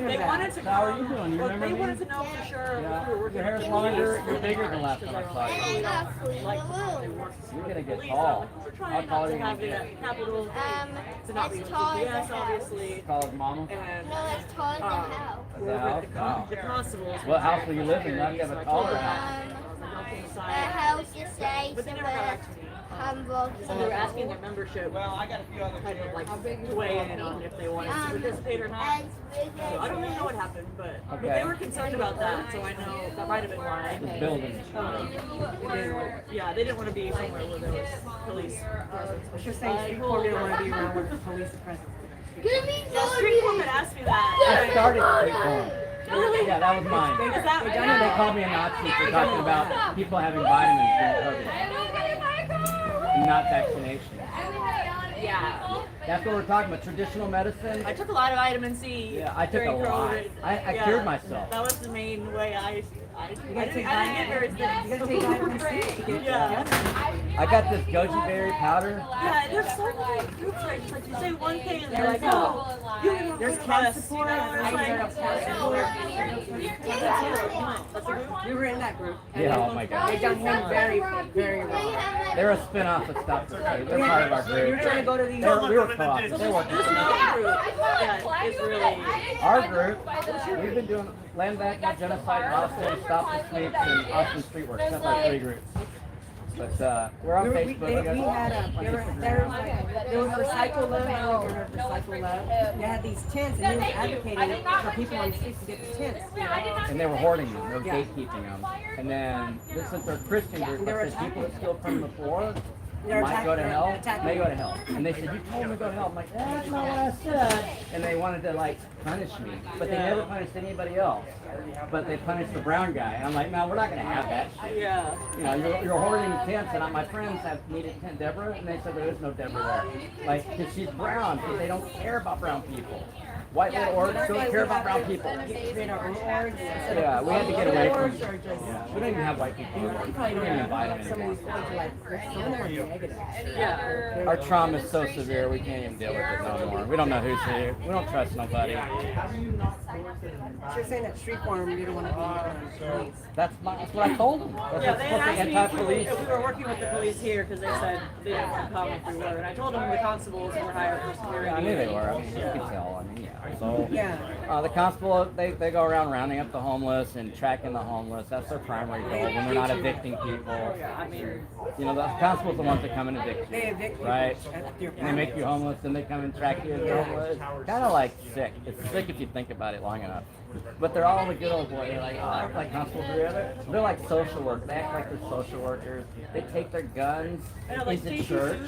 they wanted to come. They wanted to know for sure if we were working. Your hair's longer, you're bigger than last time I saw you. You're gonna get tall. We're trying not to have it at Capitol to not be GPS, obviously. Call it mama? No, that's taller than hell. The constables. What house will you live in? Now you have a taller house. The house is safe, But they never got back to me. So they were asking their membership kind of like to weigh in on if they wanted to participate or not. So I don't really know what happened, but they were concerned about that, so I know that might have been why. Building. Yeah, they didn't want to be somewhere where there was police presence. But you're saying people didn't want to be around where the police are present. Street Corp had asked me that. I started Street Corp. Really? Yeah, that was mine. Is that what They called me a Nazi for talking about people having vitamins during COVID. And not vaccination. Yeah. That's what we're talking about, traditional medicine. I took a lot of vitamin C. Yeah, I took during a lot. COVID. I cured myself. That was the main way I didn't get very sick. You gotta take vitamin C. Yeah. I got this goji berry powder. Yeah, there's so many groups right. Like you say one thing and they're like, oh, There's cancer support. We were in that group. Yeah, oh my God. They done him very, very wrong. They're a spin-off of Stop the State. They're part of our group. We were trying to go to these. We were co-opted. They worked with us. Yeah, it's really. Our group, we've been doing land bank, genocide, Huston, Stop the Sweeps, and Austin Street Work. That's our 3 groups. But we're on Facebook. There was Recycle Love. I don't know if you heard Recycle Love. They had these tents, and he was advocating for people on the streets to get the tents. And they were hoarding them. They were gatekeeping them. And then, since they're a Christian group, I said people that steal from the poor might go to hell. They go to hell. And they said, you told me to go to hell. I'm like, that's not what I said. And they wanted to like punish me. But they never punished anybody else. But they punished the brown guy. And I'm like, no, we're not going to have that shit. Yeah. You know, you're hoarding tents. And my friends have needed tent Deborah. And they said there is no Deborah there. Like, because she's brown. Because they don't care about brown people. White little orgs don't care about brown people. Yeah, we had to get away from it. Yeah. We don't even have white people. We don't even invite them anymore. Yeah. Our trauma is so severe, we can't even deal with it no more. We don't know who's here. We don't trust nobody. You're saying that street farm, you don't want to be around police. That's what I told them. That's Yeah, they what asked me anti-police. if we were working with the police here because they said they didn't want to come if we were. And I told them the constables were hired for security. Yeah, I knew they were. I mean, you could tell. I mean, yeah. So the constable, they go around rounding up the homeless and tracking the homeless. That's their primary goal when they're not evicting people. You know, the constable's the ones that come and evict you, right? And they make you homeless, and they come and track you as homeless. Kind of like sick. It's sick if you think about it long enough. But they're all the good old boys. They're like, oh, like constables are. They're like social workers. They act like they're social workers. They take their guns into church.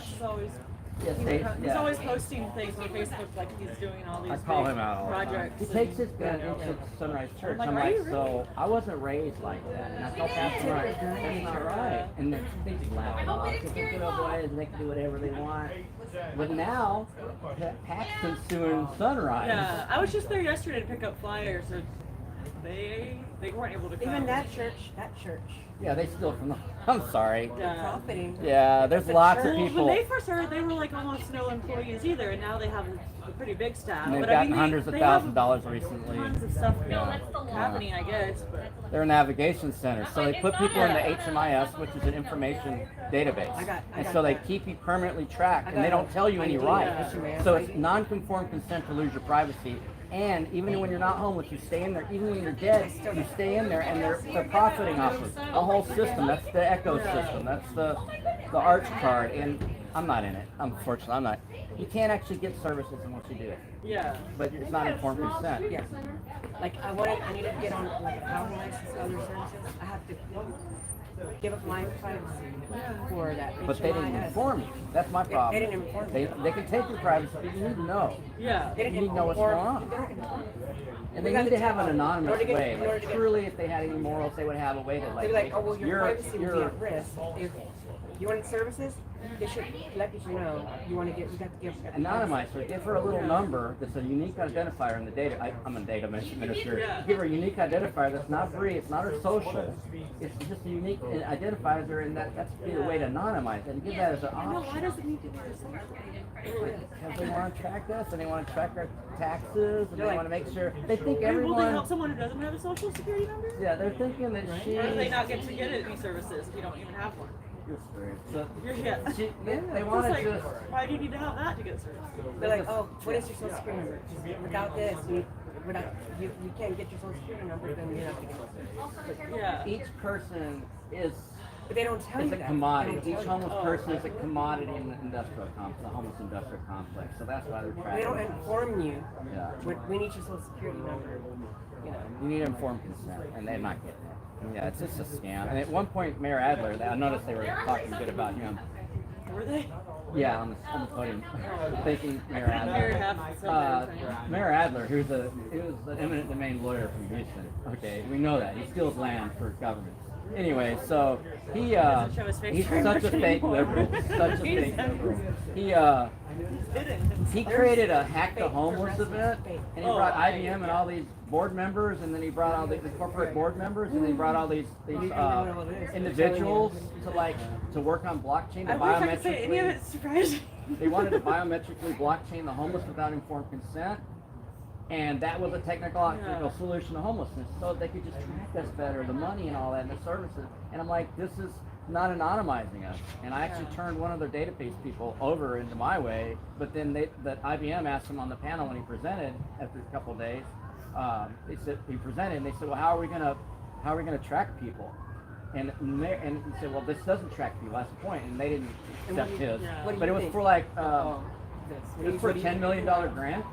He's always posting things on Facebook like he's doing all these I call him out all the time. projects. He takes his gun into Sunrise Church. I'm like, so I wasn't raised like that. And I told Pastor Ryan, that's not right. And then they just laugh off because they're good old boys and they can do whatever they want. But now, Paxton's suing Sunrise. Yeah, I was just there yesterday to pick up flyers, and they weren't able to come. Even that church. Yeah, they steal from the. I'm sorry. Profiting. Yeah, there's lots of people. When they first started, they were like almost no employees either, and now they have a pretty big staff. And they've but gotten I mean, hundreds of thousands of dollars recently. Tons of stuff happening, I guess. But They're a navigation center, so they put people in the HMIS, which is an information database. And so they keep you permanently tracked, and they don't tell you any rights. So it's non-conformed consent to lose your privacy. And even when you're not homeless, you stay in there. Even when you're dead, you stay in there, and they're profiting off of the whole system. That's the echo system. That's the arch card. And I'm not in it. Unfortunately, I'm not. You can't actually get services unless you do it. Yeah. But it's not informed consent. Yeah. Like I needed to get on like a power license, other services. I have to give up my privacy for that. But they didn't inform you. That's my problem. They didn't inform me. They can take your privacy, but you need to know. Yeah. You need to know what's going on. And they need to have an anonymous way. Like, truly, if they had any morals, they would have a way to They'd be like, oh well, your privacy would be at risk. If you wanted services, they should let you know you got to give. Anonymize her. Give her a little number that's a unique identifier in the data. I'm a data minister. Give her a unique identifier that's not free. It's not her social. It's just a unique identifier, and that's the way to anonymize it. And give that as an option. Why does it need to be your social? Because they want to track us, and they want to track our taxes, and they want to make sure. They think Will everyone. they help someone who doesn't have a social security number? Yeah, they're thinking that she. Or do they not get to get any services if you don't even have one? So, They want to like, just. why do you need to have that to get service? They're like, oh, what is your social security number? Without this, you can't get your social security number, then you have to get it. Yeah. Each person is. But they don't tell you a that. commodity. Each homeless person is a commodity in the industrial complex, the homeless industrial complex. So that's why they're tracking. They don't inform you. Yeah. We need your social security number. You know. You need informed consent, and they're not getting it. Yeah, it's just a scam. And at one point, Mayor Adler, I noticed they were talking good about him. Were they? Yeah, on the podium, thanking Mayor Adler. Mayor Adler, he was an eminent domain lawyer from Houston. Okay, we know that. He steals land for government. Anyway, so he's such a fake liberal. Such a fake liberal. He created a Hack the Homeless event, and he brought IBM and all these board members, and then he brought all the corporate board members, and he brought all these individuals to work on blockchain. I wish I could say any of it surprised me. They wanted to biometrically blockchain the homeless without informed consent. And that was a technological solution to homelessness, so they could just track us better, the money and all that, and the services. And I'm like, this is not anonymizing us. And I actually turned one of their database people over into my way, but then that IBM asked him on the panel when he presented after a couple of days. He presented, and they said, well, how are we gonna track people? And he said, well, this doesn't track people. That's the point. And they didn't accept his. But it was for like it was for a $10 million grant.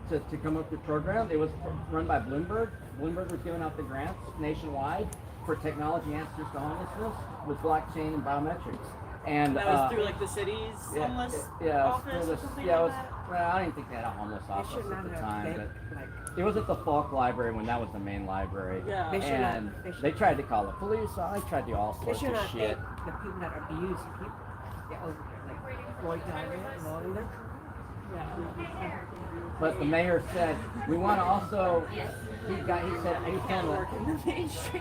To come up with the program. It was run by Bloomberg. Bloomberg was giving out the grants nationwide for technology answers to homelessness with blockchain and biometrics. And that was through like the city's homeless office or something like that? Well, I didn't think they had a homeless office at the time, but it was at the Falk Library when that was the main library. Yeah. And they tried to call the police. I tried to do all sorts of shit. The people that abuse people, like Lloyd Doggett and all of them. But the mayor said, we want to also, he told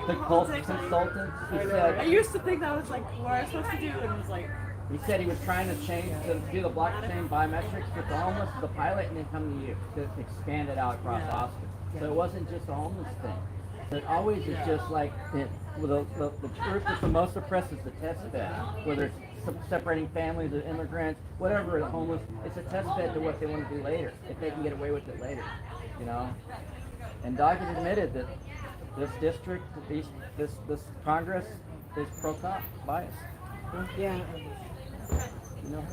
the cult consultant, he said, I used to think that was like what I was supposed to do, and it was like, he said he was trying to do the blockchain biometrics with the homeless, the pilot, and then come to you to expand it out across Austin. So it wasn't just a homeless thing. So it always is just like, the group that's the most oppressed is the test bed, where there's separating families of immigrants, whatever, the homeless. It's a test bed to what they want to do later, if they can get away with it later, you know. And Doggett admitted that this district, this Congress is pro-cop bias. Yeah. You know.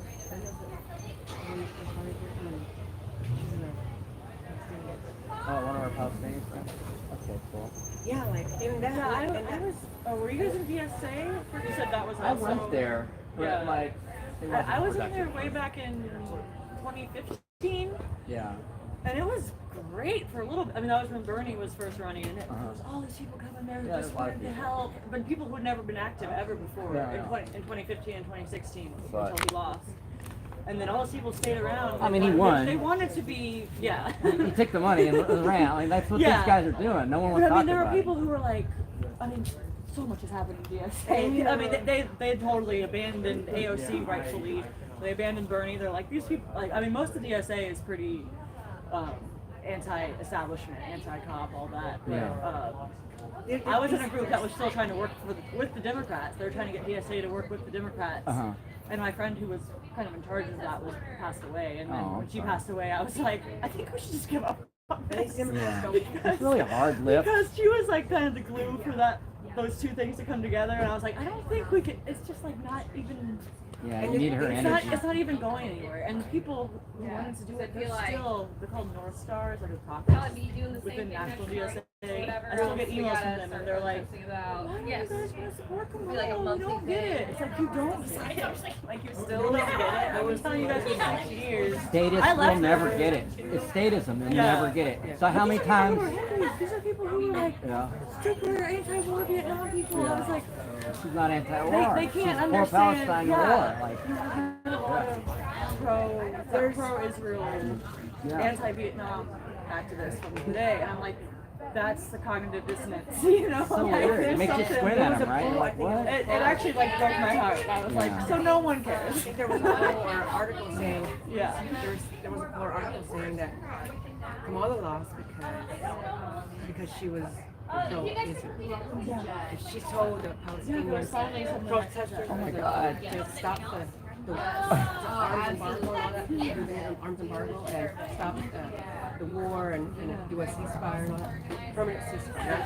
Oh, one of our Palestinian friends. Okay, cool. Yeah, like in that. Yeah, I was. Oh, were you guys in DSA? You said that was. I went there, but Yeah. like. It wasn't I was in productive. there way back in 2015. Yeah. And it was great for a little bit. I mean, that was when Bernie was first running, and it was all these people coming there who Yeah, just there's a lot of wanted to people. help. But people who had never been active ever before Yeah, in, yeah. 2015 and 2016 But- until he lost. And then all those people stayed around. I mean, he won. They wanted to be, yeah. He took the money and ran. I mean, that's what Yeah. these guys are doing. No one But wants to I talk mean, there were about people it. who were like, I mean, so much has happened in DSA. I mean, they totally abandoned AOC rightfully. They abandoned Bernie. They're like, these people, like, I mean, most of DSA is pretty anti-establishment, anti-cop, all that. But, I was in a group that was still trying to work with the Democrats. They were trying to get DSA to work with the Democrats. And my friend who was kind of in charge of that passed away. And then when she passed away, I was like, I think we should just give up on this. Yeah. It's really a hard lift. Because she was like kind of the glue for those two things to come together. And I was like, I don't think we could, it's just like not even. Yeah, and you need her energy. It's not even going anywhere. And the people who wanted to do it, they're called North Stars, like a caucus within National DSA. I still get emails from them, and they're like, why do you guys want to support Kamala? You don't get it. It's like, you don't get it. Like, you still don't get it. I've been telling you guys for 6 years. Statists will never get it. It's statism. They'll never get it. So how many times? These are people who are like super anti-war Vietnam people. I was like, She's not anti-war. they can't She's understand. pro-Palestine war. Like, They're pro-Israel, anti-Vietnam activists from today, and I'm like, that's the cognitive dissonance, you know? So like, weird. It there's makes you something- squint there at was them, a right? poll, You're like, what? It actually like broke my heart. I was like, so no one cares. I think there was a poll or article saying, Yeah. there was a poll or article saying that Kamala lost because she was pro-Israel. And she told the Palestinian protesters Oh my God. to stop the arms embargo, all that, arms embargo, and stop the war and do a ceasefire and all that, permanent ceasefire.